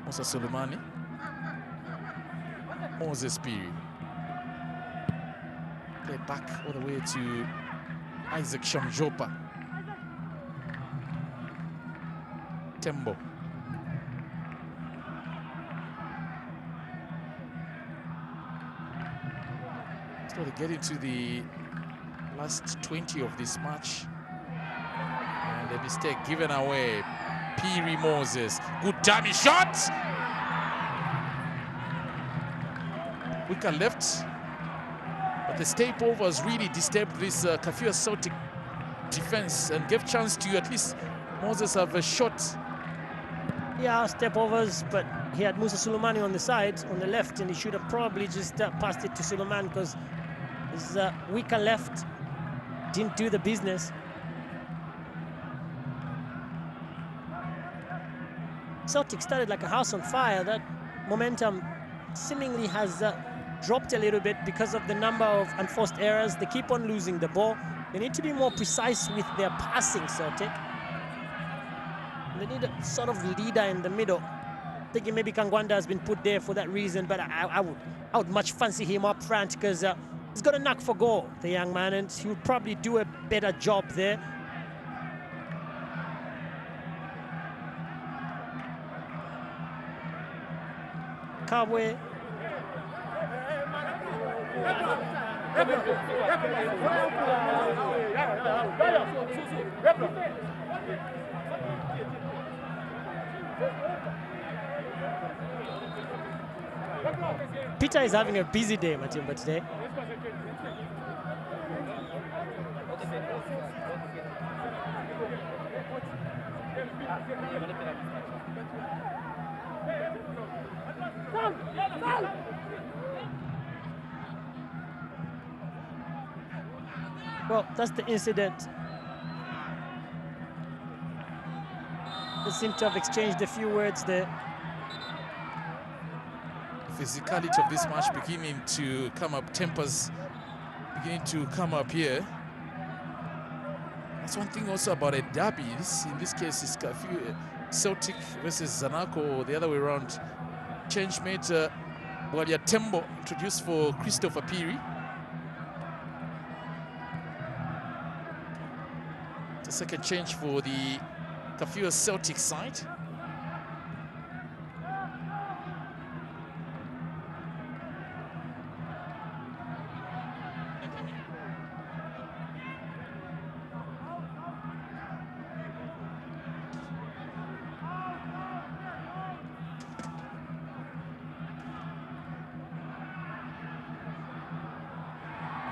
Musa Soleimani. Moses Piui. Play back all the way to Isaac Shamjopa. Tembo. So they get into the last 20 of this match. And a mistake given away. Piri Moses. Good dummy shot! Wicker left. But the step overs really disturbed this Kafue Celtic defense and gave chance to at least Moses have a shot. Yeah, step overs, but he had Musa Suleimani on the side, on the left, and he should have probably just passed it to Suleiman because his weaker left didn't do the business. Celtic started like a house on fire. That momentum seemingly has dropped a little bit because of the number of unforced errors. They keep on losing the ball. They need to be more precise with their passing, Celtic. They need a sort of leader in the middle. Thinking maybe Kangwanda has been put there for that reason, but I would much fancy him up front because he's got a knack for goal, the young man, and he would probably do a better job there. Kafue. Peter is having a busy day, Matimba, today. Well, that's the incident. They seem to have exchanged a few words there. Physicality of this match beginning to come up, tempers beginning to come up here. That's one thing also about a derby. In this case, it's Kafue Celtic versus Zanaco, the other way around. Change made Bwalia Tembo introduced for Christopher Piri. The second change for the Kafue Celtic side.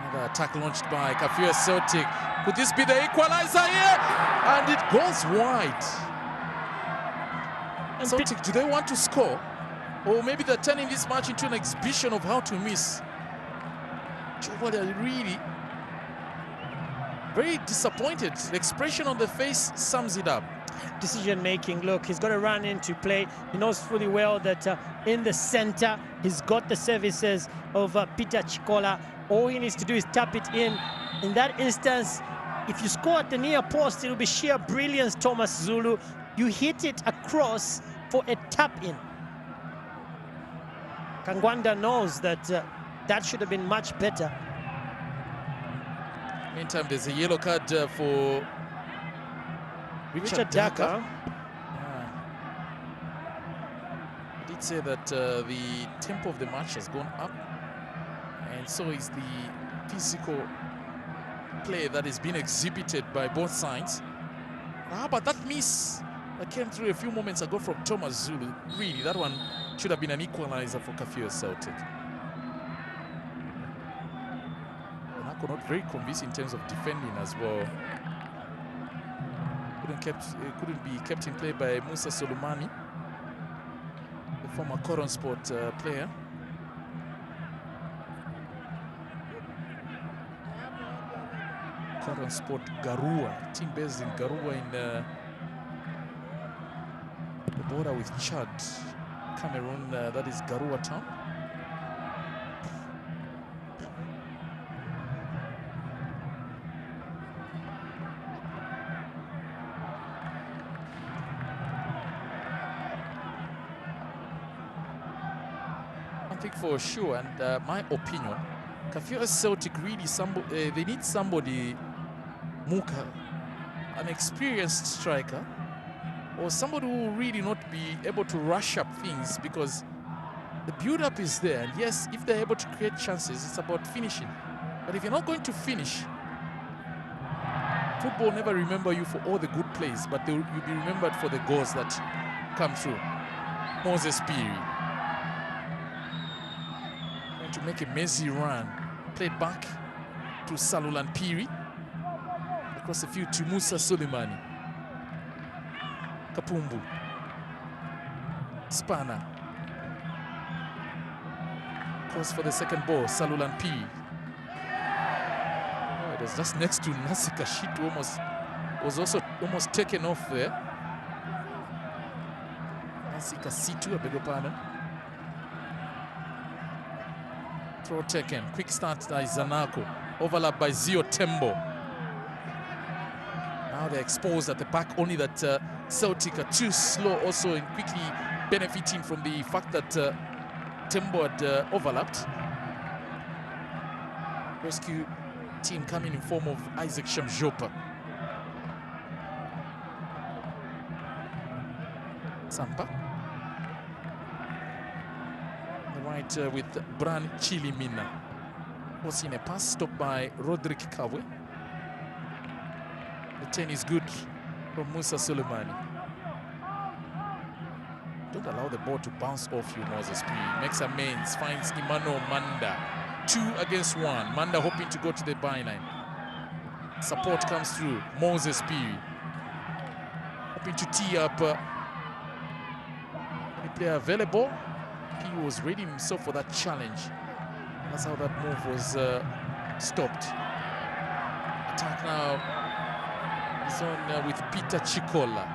Another attack launched by Kafue Celtic. Could this be the equalizer here? And it goes wide. And Celtic, do they want to score? Or maybe they're turning this match into an exhibition of how to miss. They're really very disappointed. The expression on the face sums it up. Decision making. Look, he's got to run into play. He knows fully well that in the center, he's got the services of Peter Chikola. All he needs to do is tap it in. In that instance, if you score at the near post, it'll be sheer brilliance, Thomas Zulu. You hit it across for a tap-in. Kangwanda knows that that should have been much better. Meantime, there's a yellow card for Richard Daka. I did say that the tempo of the match has gone up, and so is the physical play that is being exhibited by both sides. How about that miss that came through a few moments ago from Thomas Zulu? Really, that one should have been an equalizer for Kafue Celtic. Zanaco not very convincing in terms of defending as well. Couldn't be kept in play by Musa Suleimani, the former Coron Sport player. Coron Sport Garua, team based in Garua in the border with Chad, Cameroon. That is Garua town. One thing for sure, and my opinion, Kafue Celtic really they need somebody, Muka, an experienced striker, or somebody who will really not be able to rush up things, because the build-up is there. And yes, if they're able to create chances, it's about finishing. But if you're not going to finish, football never remember you for all the good plays, but you'll be remembered for the goals that come through. Moses Piri going to make a messy run. Played back to Salulan Piri. Across the field to Musa Suleimani. Kapumbu. Spana. Goes for the second ball, Salulan P. Oh, it was just next to Nasika Shitu, was also almost taken off there. Nasika Situ, I beg your pardon. Throw taken, quick start by Zanaco, overlap by Zio Tembo. Now they're exposed at the back, only that Celtic are too slow also in quickly benefiting from the fact that Tembo had overlapped. Rescue team coming in form of Isaac Shamjopa. Sampa. Right with Bran Chilimina. Was in a pass stopped by Roderick Kafue. The 10 is good from Musa Suleimani. Don't allow the ball to bounce off you, Moses P. Makes amends, finds Imano Manda. 2 against 1. Manda hoping to go to the byline. Support comes through. Moses P. Hoping to tee up. Any player available? He was ready himself for that challenge. That's how that move was stopped. Attack now is on with Peter Chikola.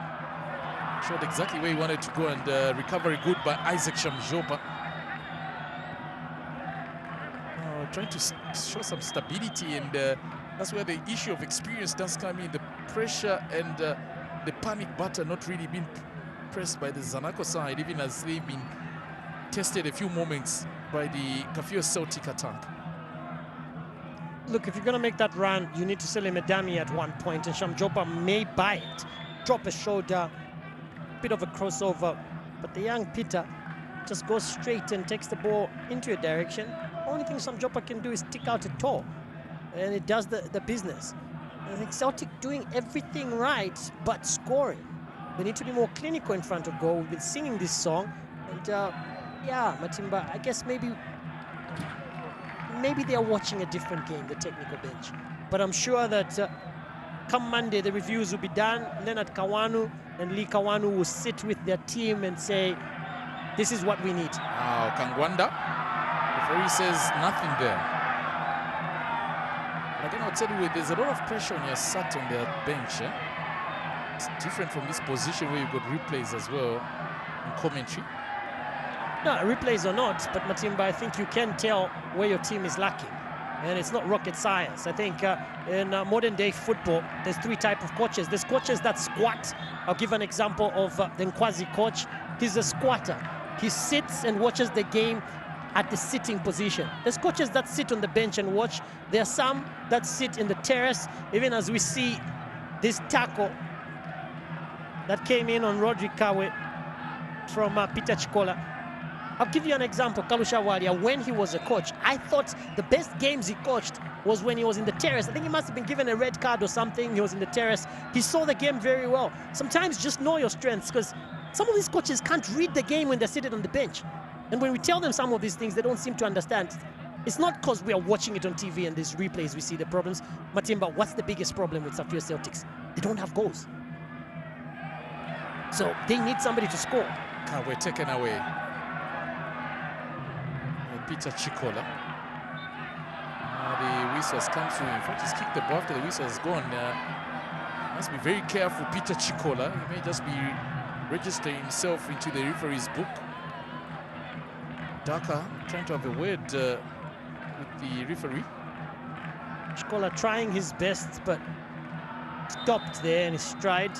Showed exactly where he wanted to go, and recovery good by Isaac Shamjopa. Trying to show some stability, and that's where the issue of experience does come in. The pressure and the panic button not really being pressed by the Zanaco side, even as they've been tested a few moments by the Kafue Celtic attack. Look, if you're going to make that run, you need to sell him a dummy at one point, and Shamjopa may buy it. Drop a shoulder, bit of a crossover, but the young Peter just goes straight and takes the ball into a direction. Only thing Shamjopa can do is stick out a toe, and it does the business. I think Celtic doing everything right, but scoring. They need to be more clinical in front of goal. We've been singing this song, and yeah, Matimba, I guess maybe they are watching a different game, the technical bench. But I'm sure that come Monday, the reviews will be done. Leonard Kawanu and Lee Kawanu will sit with their team and say, this is what we need. Wow, Kangwanda, before he says nothing there. Again, I'll tell you, there's a lot of pressure on your sat on their bench. It's different from this position where you've got replays as well in commentary. No, replays or not, but Matimba, I think you can tell where your team is lacking. And it's not rocket science. I think in modern day football, there's 3 types of coaches. There's coaches that squat. I'll give an example of the Nkwazi coach. He's a squatter. He sits and watches the game at the sitting position. There's coaches that sit on the bench and watch. There are some that sit in the terrace, even as we see this tackle that came in on Roderick Kafue from Peter Chikola. I'll give you an example. Kalusha Walia, when he was a coach, I thought the best games he coached was when he was in the terrace. I think he must have been given a red card or something. He was in the terrace. He saw the game very well. Sometimes just know your strengths, because some of these coaches can't read the game when they're sitting on the bench. And when we tell them some of these things, they don't seem to understand. It's not because we are watching it on TV and these replays we see the problems. Matimba, what's the biggest problem with Kafue Celtics? They don't have goals. So they need somebody to score. Kafue taken away. Peter Chikola. The whistles come through. In fact, he's kicked the ball after the whistle has gone. Must be very careful, Peter Chikola. He may just be registering himself into the referee's book. Daka trying to have a word with the referee. Chikola trying his best, but stopped there in his stride.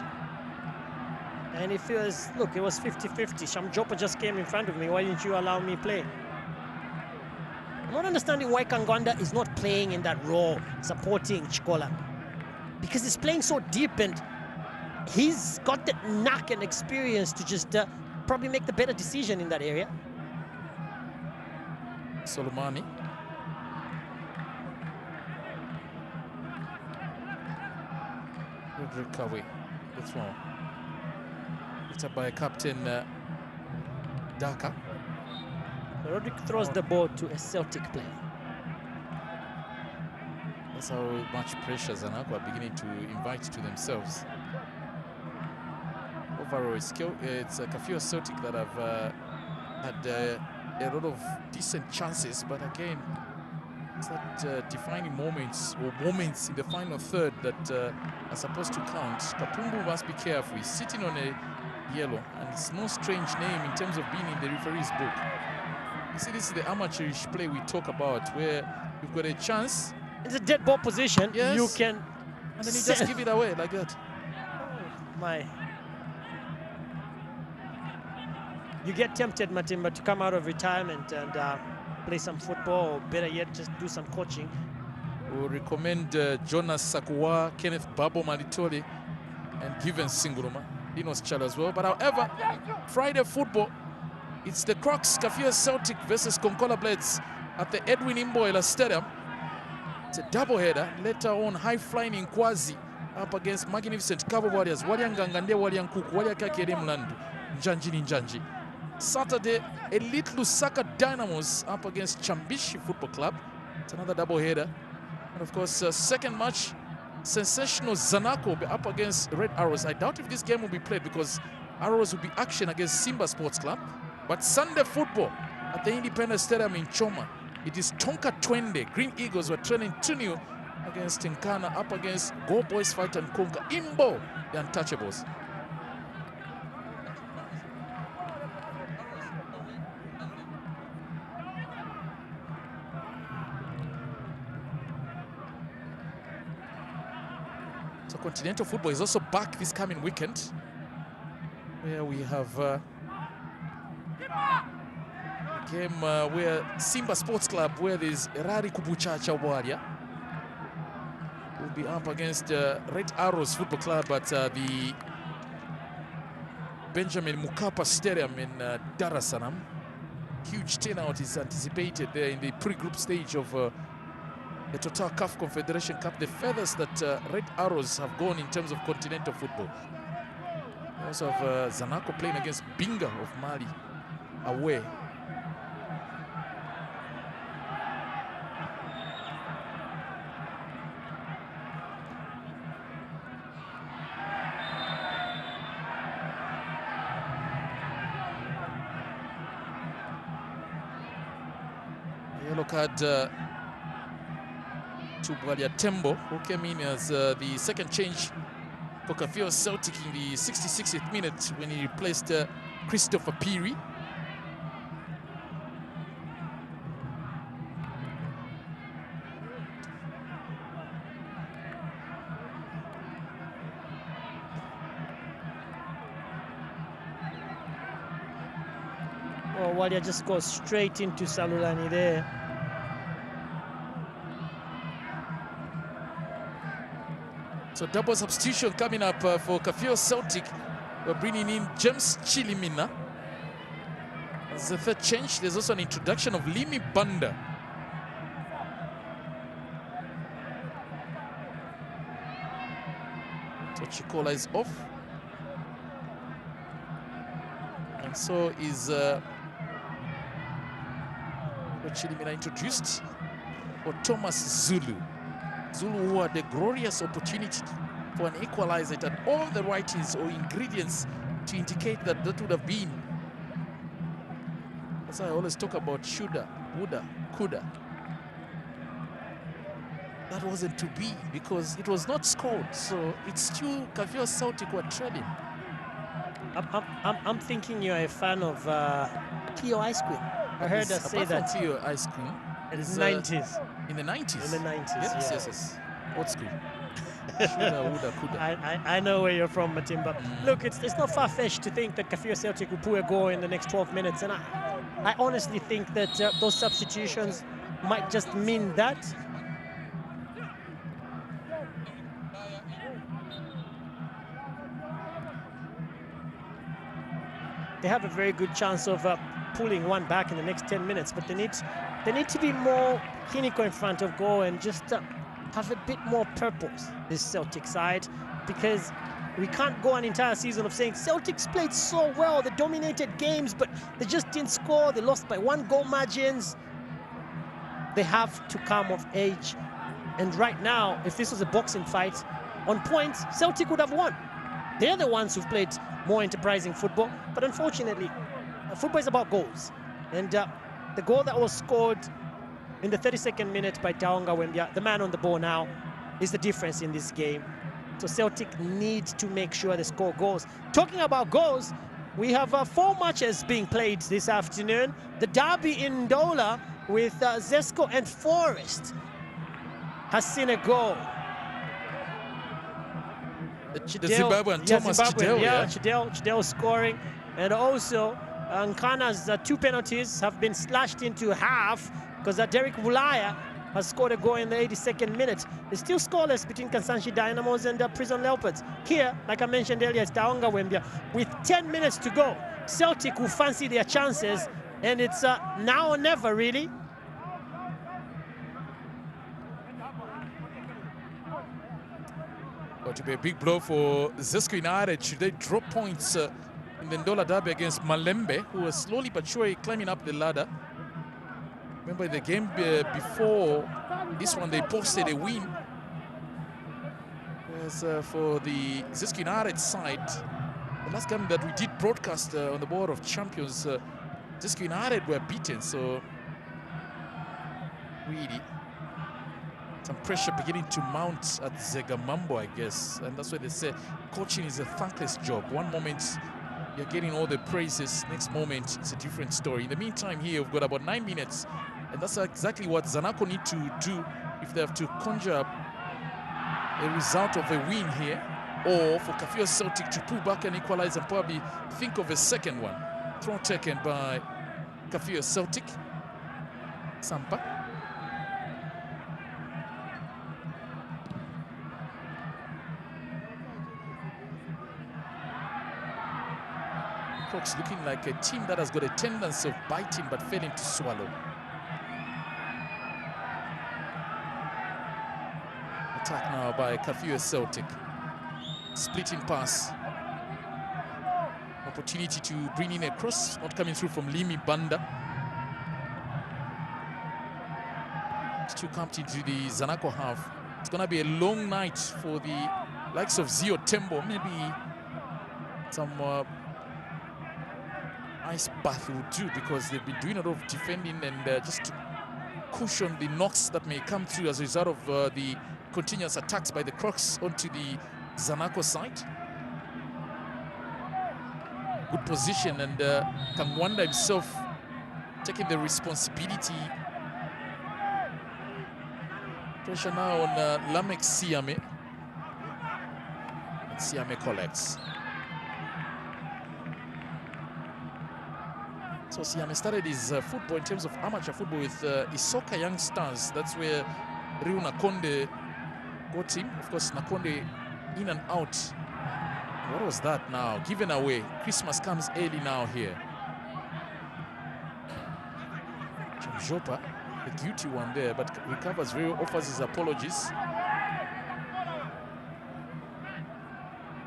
And he feels, look, it was 50-50. Shamjopa just came in front of me. Why didn't you allow me play? I'm not understanding why Kangwanda is not playing in that role, supporting Chikola. Because he's playing so deep, and he's got that knack and experience to just probably make the better decision in that area. Solomani. Roderick Kafue. That's wrong. It's up by Captain Daka. Roderick throws the ball to a Celtic player. That's how much pressure Zanaco are beginning to invite to themselves. Overall, it's Kafue Celtic that have had a lot of decent chances, but again, it's that defining moments or moments in the final third that are supposed to count. Kapumbu must be careful. He's sitting on a yellow, and it's no strange name in terms of being in the referee's book. You see, this is the amateurish play we talk about, where you've got a chance. It's a dead ball position. Yes. You can. And then you just give it away like that. Oh, my. You get tempted, Matimba, to come out of retirement and play some football, or better yet, just do some coaching. We'll recommend Jonas Sakuwa, Kenneth Babo Malitoli, and Given Singuruma. Dinos Chal as well. But however, Friday football, it's the Crocs, Kafue Celtic versus Konkola Blades at the Edwin Imboela Stadium. It's a doubleheader. Later on, high-flying Nkwazi up against magnificent Cabo Warriors. Waliangangande, Waliankuku, Waliakakere Mlandu, Njanji Njanji. Saturday, Elite Lusaka Dynamos up against Chambishi Football Club. It's another doubleheader. And of course, second match, sensational Zanaco will be up against Red Arrows. I doubt if this game will be played because Arrows will be action against Simba Sports Club. But Sunday football at the Independence Stadium in Choma, it is Tonka Twende. Green Eagles were trailing 2-0 against Tinkana, up against Go Boys Fight and Conquer. Imbo, the Untouchables. So continental football is also back this coming weekend, where we have a game where Simba Sports Club, where there's Rari Kubuchacha Waria, will be up against Red Arrows Football Club at the Benjamin Mkapa Stadium in Dar es Salaam. Huge turnout is anticipated there in the pre-group stage of the Total CAF Confederation Cup. The furthest that Red Arrows have gone in terms of continental football. We also have Zanaco playing against Binga of Mali away. Yellow card to Bwalia Tembo, who came in as the second change for Kafue Celtic in the 66th minute when he replaced Christopher Piri. Oh, Walia just goes straight into Salulani there. So double substitution coming up for Kafue Celtic. We're bringing in James Chilimina as the third change. There's also an introduction of Limi Banda. So Chikola is off. And so is Chilimina introduced for Thomas Zulu. Zulu, who had a glorious opportunity for an equalizer. It had all the writings or ingredients to indicate that that would have been. That's why I always talk about shoulda, woulda, coulda. That wasn't to be because it was not scored. So it's still Kafue Celtic were trailing. I'm thinking you're a fan of Tio Ice Cream. I heard us say that. Tio Ice Cream. It is 90s. In the 90s? In the 90s, yes, yeah. yes. Old school. Shoulda, woulda, coulda. I know where you're from, Matimba. Look, it's not far-fetched to think that Kafue Celtic will pull a goal in the next 12 minutes. And I honestly think that those substitutions might just mean that. They have a very good chance of pulling one back in the next 10 minutes, but they need to be more clinical in front of goal and just have a bit more purpose, this Celtic side, because we can't go an entire season of saying Celtics played so well, they dominated games, but they just didn't score, they lost by 1 goal margins. They have to come of age. And right now, if this was a boxing fight, on points, Celtic would have won. They're the ones who've played more enterprising football, but unfortunately, football is about goals. And the goal that was scored in the 32nd minute by Taonga Wembia, the man on the ball now, is the difference in this game. So Celtic need to make sure they score goals. Talking about goals, we have 4 matches being played this afternoon. The derby in Ndola with Zesco and Forest has seen a goal. The Zimbabwean Thomas Chidel, yeah, Chidel scoring. And also, Nkana's 2 penalties have been slashed into half because Derek Wulaya has scored a goal in the 82nd minute. It's still scoreless between Kansanshi Dynamos and Prison Leopards. Here, like I mentioned earlier, it's Taonga Wembia. With 10 minutes to go, Celtic will fancy their chances, and it's now or never, really. Going to be a big blow for Zesco United. Should they drop points in the Ndola derby against Malembe, who are slowly but surely climbing up the ladder? Remember the game before this one, they posted a win. Whereas for the Zesco United side, the last game that we did broadcast on the Board of Champions, Zesco United were beaten. So really, some pressure beginning to mount at Zegamambo, I guess. And that's why they say coaching is a thankless job. One moment you're getting all the praises, next moment it's a different story. In the meantime here, we've got about 9 minutes. And that's exactly what Zanaco need to do if they have to conjure up a result of a win here, or for Kafue Celtic to pull back and equalize and probably think of a second one. Throw taken by Kafue Celtic. Sampa. Crocs looking like a team that has got a tendency of biting but failing to swallow. Attack now by Kafue Celtic. Splitting pass. Opportunity to bring in a cross, not coming through from Limi Banda. Still camped into the Zanaco half. It's going to be a long night for the likes of Zio Tembo. Maybe some ice bath will do, because they've been doing a lot of defending and just to cushion the knocks that may come through as a result of the continuous attacks by the Crocs onto the Zanaco side. Good position, and Kangwanda himself taking the responsibility. Pressure now on Lamek Siame. And Siame collects. So Siame started his football in terms of amateur football with Isoka Young Stars. That's where Ryu Nakonde got him. Of course, Nakonde in and out. What was that now? Given away. Christmas comes early now here. Chamjopa, the guilty one there, but recovers very well, offers his apologies.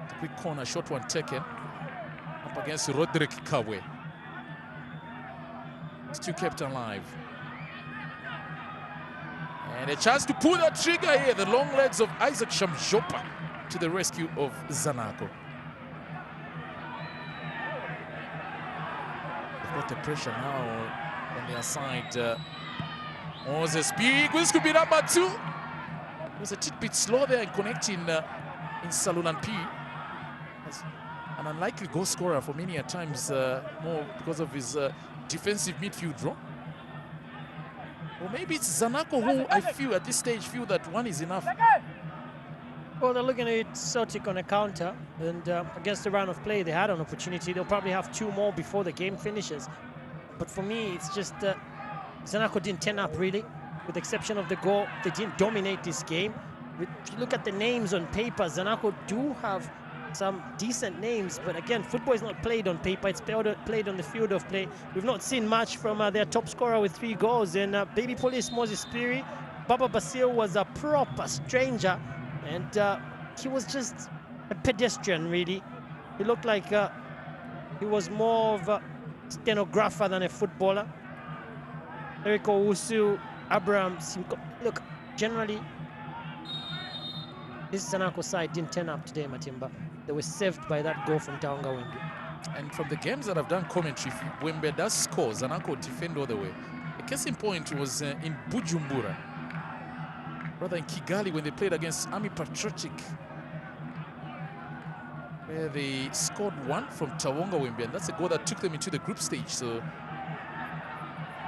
A quick corner, short one taken. Up against Roderick Kawe. Still kept alive. And a chance to pull that trigger here. The long legs of Isaac Chamjopa to the rescue of Zanaco. They've got the pressure now on their side. Moses Big. This could be number 2. It was a bit slow there in connecting in Salulan P. An unlikely goal scorer for many a times, more because of his defensive midfield role. Or maybe it's Zanaco who I feel at this stage feel that one is enough. Well, they're looking at Celtic on a counter, and against the round of play, they had an opportunity. They'll probably have 2 more before the game finishes. But for me, it's just Zanaco didn't turn up, really. With the exception of the goal, they didn't dominate this game. If you look at the names on paper, Zanaco do have some decent names, but again, football is not played on paper, it's played on the field of play. We've not seen much from their top scorer with 3 goals, and Baby Police Moses Piri. Baba Basil was a proper stranger, and he was just a pedestrian, really. He looked like he was more of a stenographer than a footballer. Eric Owusu, Abraham Simko. Look, generally, this Zanaco side didn't turn up today, Matimba. They were saved by that goal from Taonga Wembe. And from the games that I've done commentary, if Wembe does score, Zanaco defend all the way. A case in point was in Bujumbura, rather in Kigali, when they played against Army Patriotic, where they scored 1 from Tawonga Wembe, and that's a goal that took them into the group stage. So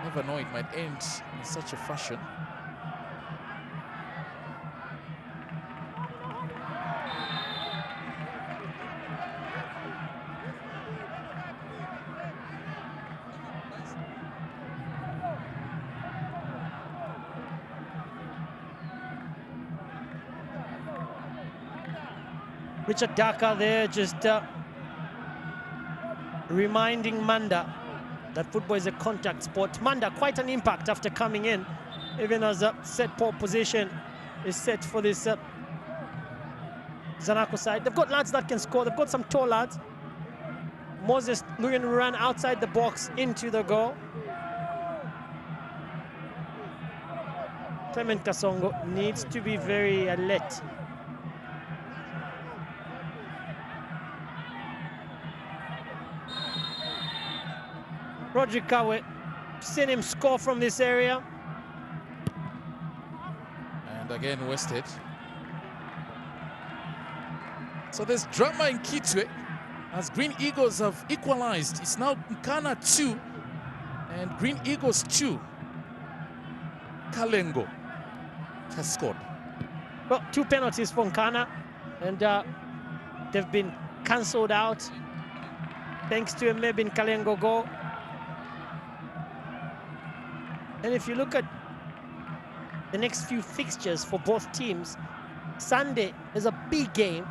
never know, it might end in such a fashion. Richard Daka there just reminding Manda that football is a contact sport. Manda quite an impact after coming in, even as a set pole position is set for this Zanaco side. They've got lads that can score. They've got some tall lads. Moses looking to run outside the box into the goal. Clement Kasongo needs to be very alert. Roderick Kafue, seen him score from this area. And again wasted. So there's drama in Kitwe as Green Eagles have equalized. It's now Nkana 2 and Green Eagles 2. Kalengo has scored. Well, 2 penalties for Nkana, and they've been cancelled out thanks to a Mebin Kalengo goal. And if you look at the next few fixtures for both teams, Sunday is a big game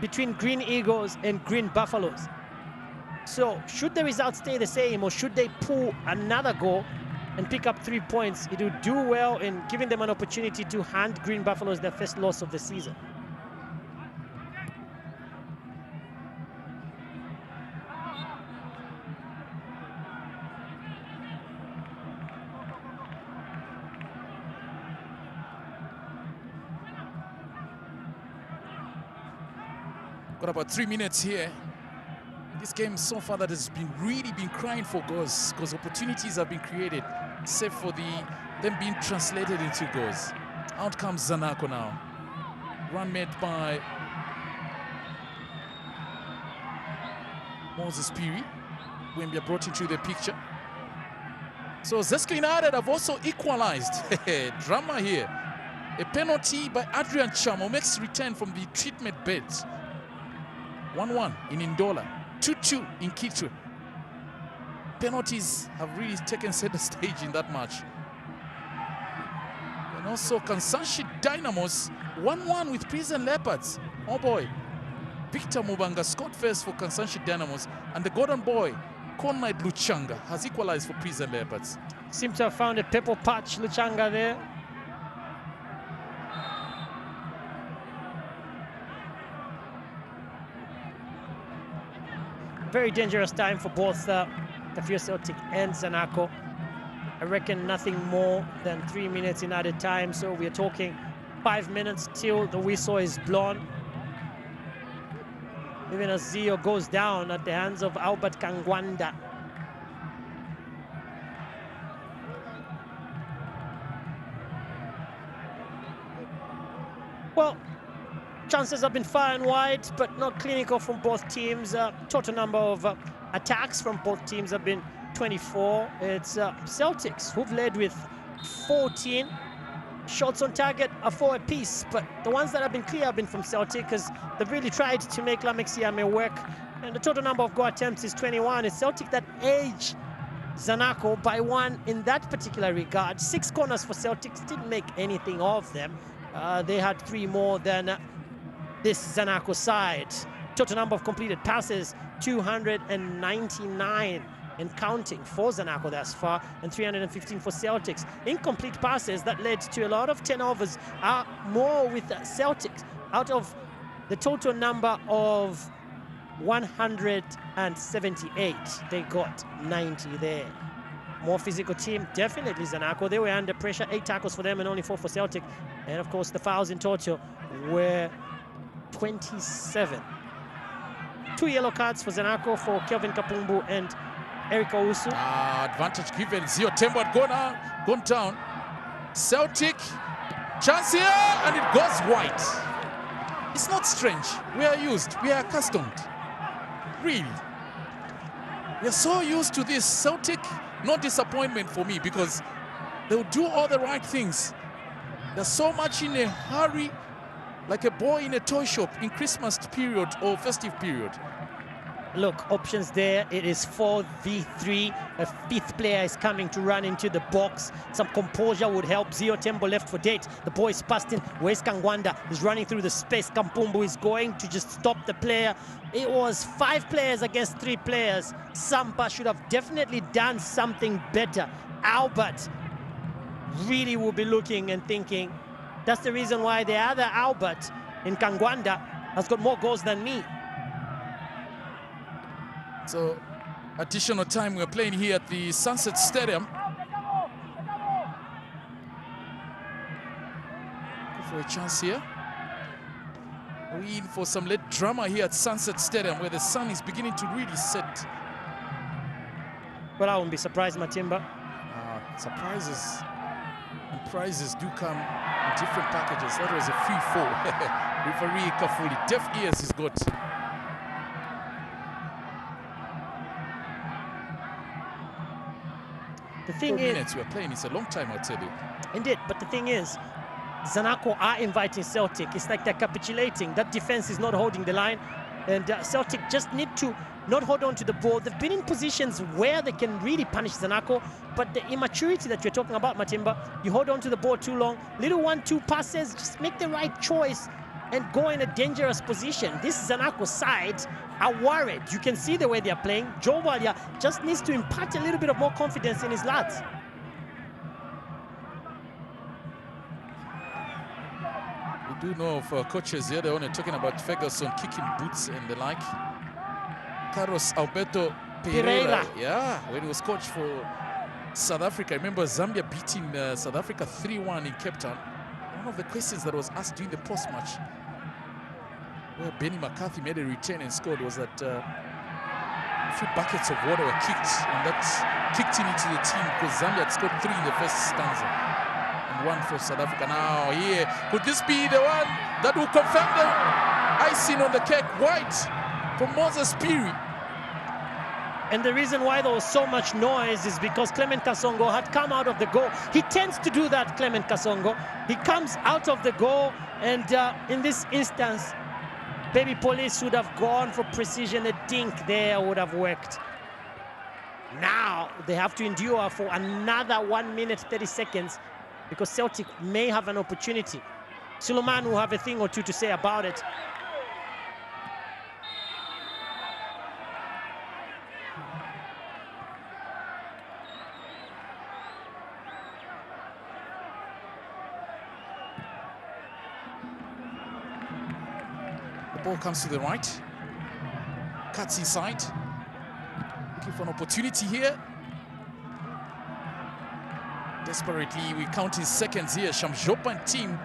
between Green Eagles and Green Buffaloes. So should the results stay the same, or should they pull another goal and pick up 3 points, it will do well in giving them an opportunity to hand Green Buffaloes their first loss of the season. Got about 3 minutes here. This game so far that has been really been crying for goals, because opportunities have been created, save for them being translated into goals. Out comes Zanaco now. Run made by Moses Piri. Wembia brought into the picture. So Zesco United have also equalized. Drama here. A penalty by Adrian Chamo makes return from the treatment bed. 1-1 in Ndola, 2-2 in Kitwe. Penalties have really taken center stage in that match. And also Kansanshi Dynamos, 1-1 with Prison Leopards. Oh boy. Victor Mubanga scored first for Kansanshi Dynamos, and the golden boy, Conrad Luchanga, has equalized for Prison Leopards. Seem to have found a purple patch, Luchanga there. Very dangerous time for both Kafue Celtic and Zanaco. I reckon nothing more than 3 minutes in added time, so we're talking 5 minutes till the whistle is blown. Even as Zio goes down at the hands of Albert Kangwanda. Well, chances have been far and wide, but not clinical from both teams. Total number of attacks from both teams have been 24. It's Celtics who've led with 14. Shots on target are 4 apiece, but the ones that have been clear have been from Celtic, because they've really tried to make Lamek Siame work. And the total number of goal attempts is 21. It's Celtic that edge Zanaco by 1 in that particular regard. 6 corners for Celtics, didn't make anything of them. They had 3 more than this Zanaco side. Total number of completed passes, 299 and counting for Zanaco thus far, and 315 for Celtics. Incomplete passes that led to a lot of turnovers are more with Celtics. Out of the total number of 178, they got 90 there. More physical team, definitely Zanaco. They were under pressure, 8 tackles for them and only 4 for Celtic. And of course the fouls in total were 27. 2 yellow cards for Zanaco, for Kelvin Kapumbu and Eric Owusu. Now advantage given. Zio Tembo had gone down. Celtic, chance here, and it goes wide. It's not strange. We are used. We are accustomed. Really. We are so used to this. Celtic, no disappointment for me because they'll do all the right things. They're so much in a hurry, like a boy in a toy shop in Christmas period or festive period. Look, options there. It is 4v3. A fifth player is coming to run into the box. Some composure would help. Zio Tembo left for date. The boy is passed in. Where's Kangwanda? Is running through the space. Kampumbu is going to just stop the player. It was 5 players against 3 players. Sampa should have definitely done something better. Albert really will be looking and thinking, that's the reason why the other Albert in Kangwanda has got more goals than me. So, additional time. We're playing here at the Sunset Stadium. For a chance here. We're in for some late drama here at Sunset Stadium where the sun is beginning to really set. Well, I won't be surprised, Matimba. Surprises and prizes do come in different packages. That was a free fall. Referee Kafue, deaf ears he's got. The thing 4 is, minutes we're playing, it's a long time, I'll tell you. indeed, but the thing is, Zanaco are inviting Celtic. It's like they're capitulating. That defense is not holding the line, and Celtic just need to not hold on to the ball. They've been in positions where they can really punish Zanaco, but the immaturity that you're talking about, Matimba, you hold on to the ball too long, little 1-2 passes, just make the right choice and go in a dangerous position. This Zanaco side are worried. You can see the way they're playing. Joe Walia just needs to impart a little bit of more confidence in his lads. We do know of coaches here, they're only talking about Ferguson kicking boots and the like. Carlos Alberto Pereira, yeah, when he was coach for South Africa. I remember Zambia beating South Africa 3-1 in Cape Town. One of the questions that was asked during the post-match, where Benny McCarthy made a return and scored, was that a few buckets of water were kicked, and that kicked into the team because Zambia had scored 3 in the first stanza and 1 for South Africa. Now here, could this be the one that will confirm the icing on the cake? White for Moses Piri. And the reason why there was so much noise is because Clement Kasongo had come out of the goal. He tends to do that, Clement Kasongo. He comes out of the goal, and in this instance, Baby Police would have gone for precision. A dink there would have worked. Now they have to endure for another 1 minute 30 seconds because Celtic may have an opportunity. Suleiman will have a thing or two to say about it. Ball comes to the right, cuts inside, looking for an opportunity here. Desperately, we count in seconds here. Shamjopa and team,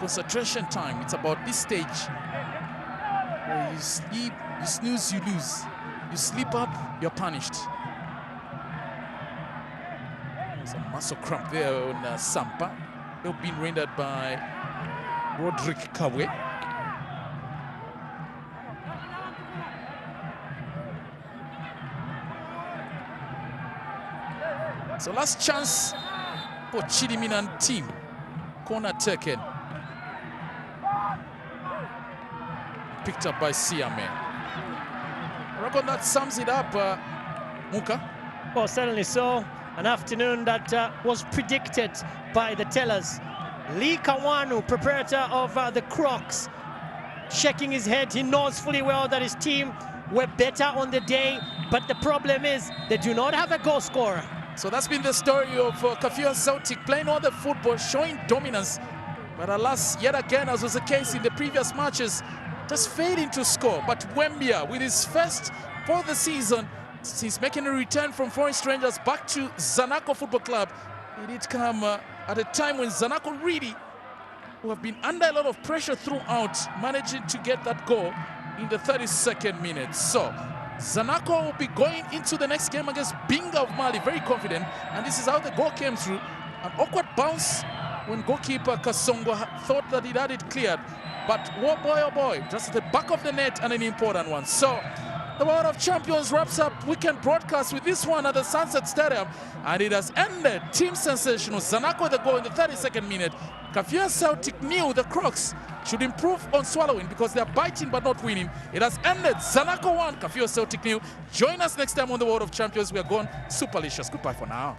concentration time. It's about this stage where you sleep, you snooze, you lose. You sleep up, you're punished. Some muscle cramp there on Sampa. They've been rendered by Roderick Kafue. So last chance for Chidiminan team. Corner taken. Picked up by Siame. I reckon that sums it up, Muka. Well, certainly so. An afternoon that was predicted by the tellers. Lee Kawanu, proprietor of the Crocs, shaking his head. He knows fully well that his team were better on the day, but the problem is they do not have a goal scorer. So that's been the story of Kafue Celtic, playing all the football, showing dominance. But alas, yet again, as was the case in the previous matches, just failing to score. But Wembia, with his first for the season, since making a return from foreign strangers back to Zanaco Football Club, it did come at a time when Zanaco really, who have been under a lot of pressure throughout, managing to get that goal in the 32nd minute. So Zanaco will be going into the next game against Binga of Mali, very confident. And this is how the goal came through. An awkward bounce when goalkeeper Kasongo thought that he'd had it cleared. But oh boy, just at the back of the net and an important one. So the World of Champions wraps up weekend broadcast with this one at the Sunset Stadium. And it has ended. Team sensational. Zanaco the goal in the 32nd minute. Kafue Celtic knew the Crocs should improve on swallowing because they are biting but not winning. It has ended. Zanaco 1, Kafue Celtic nil. Join us next time on the World of Champions. We are going superlicious. Goodbye for now.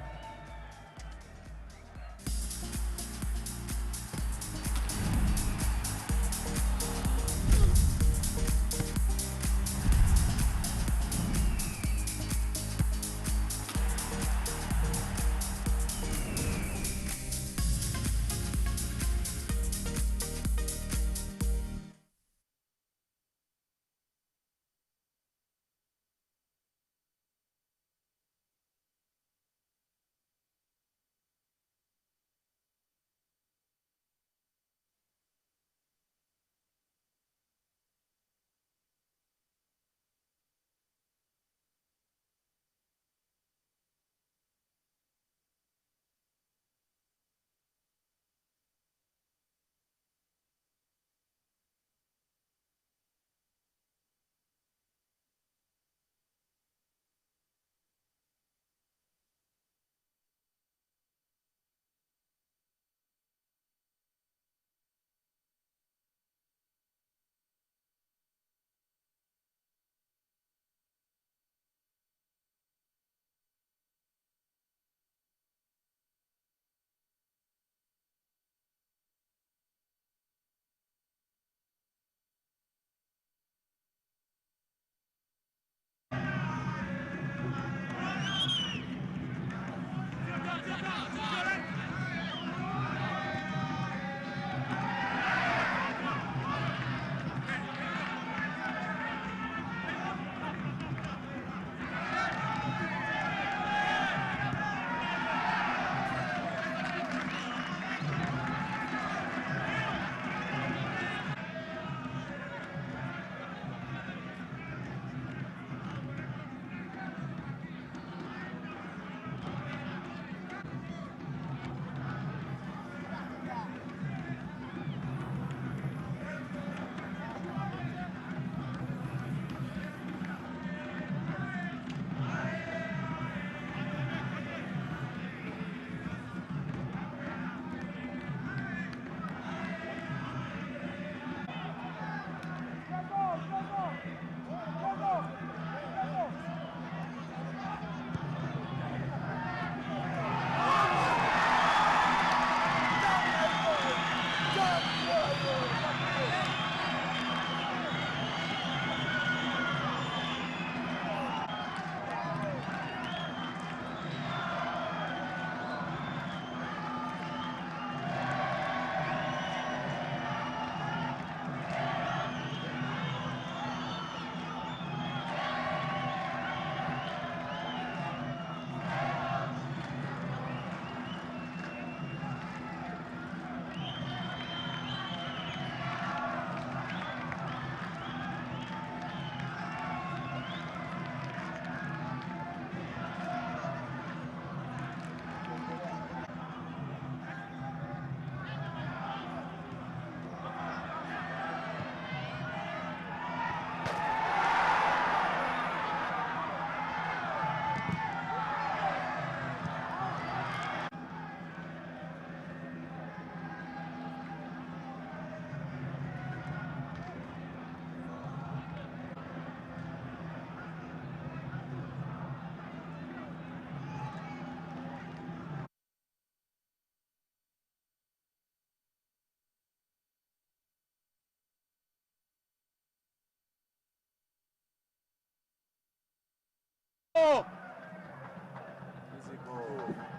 Physical.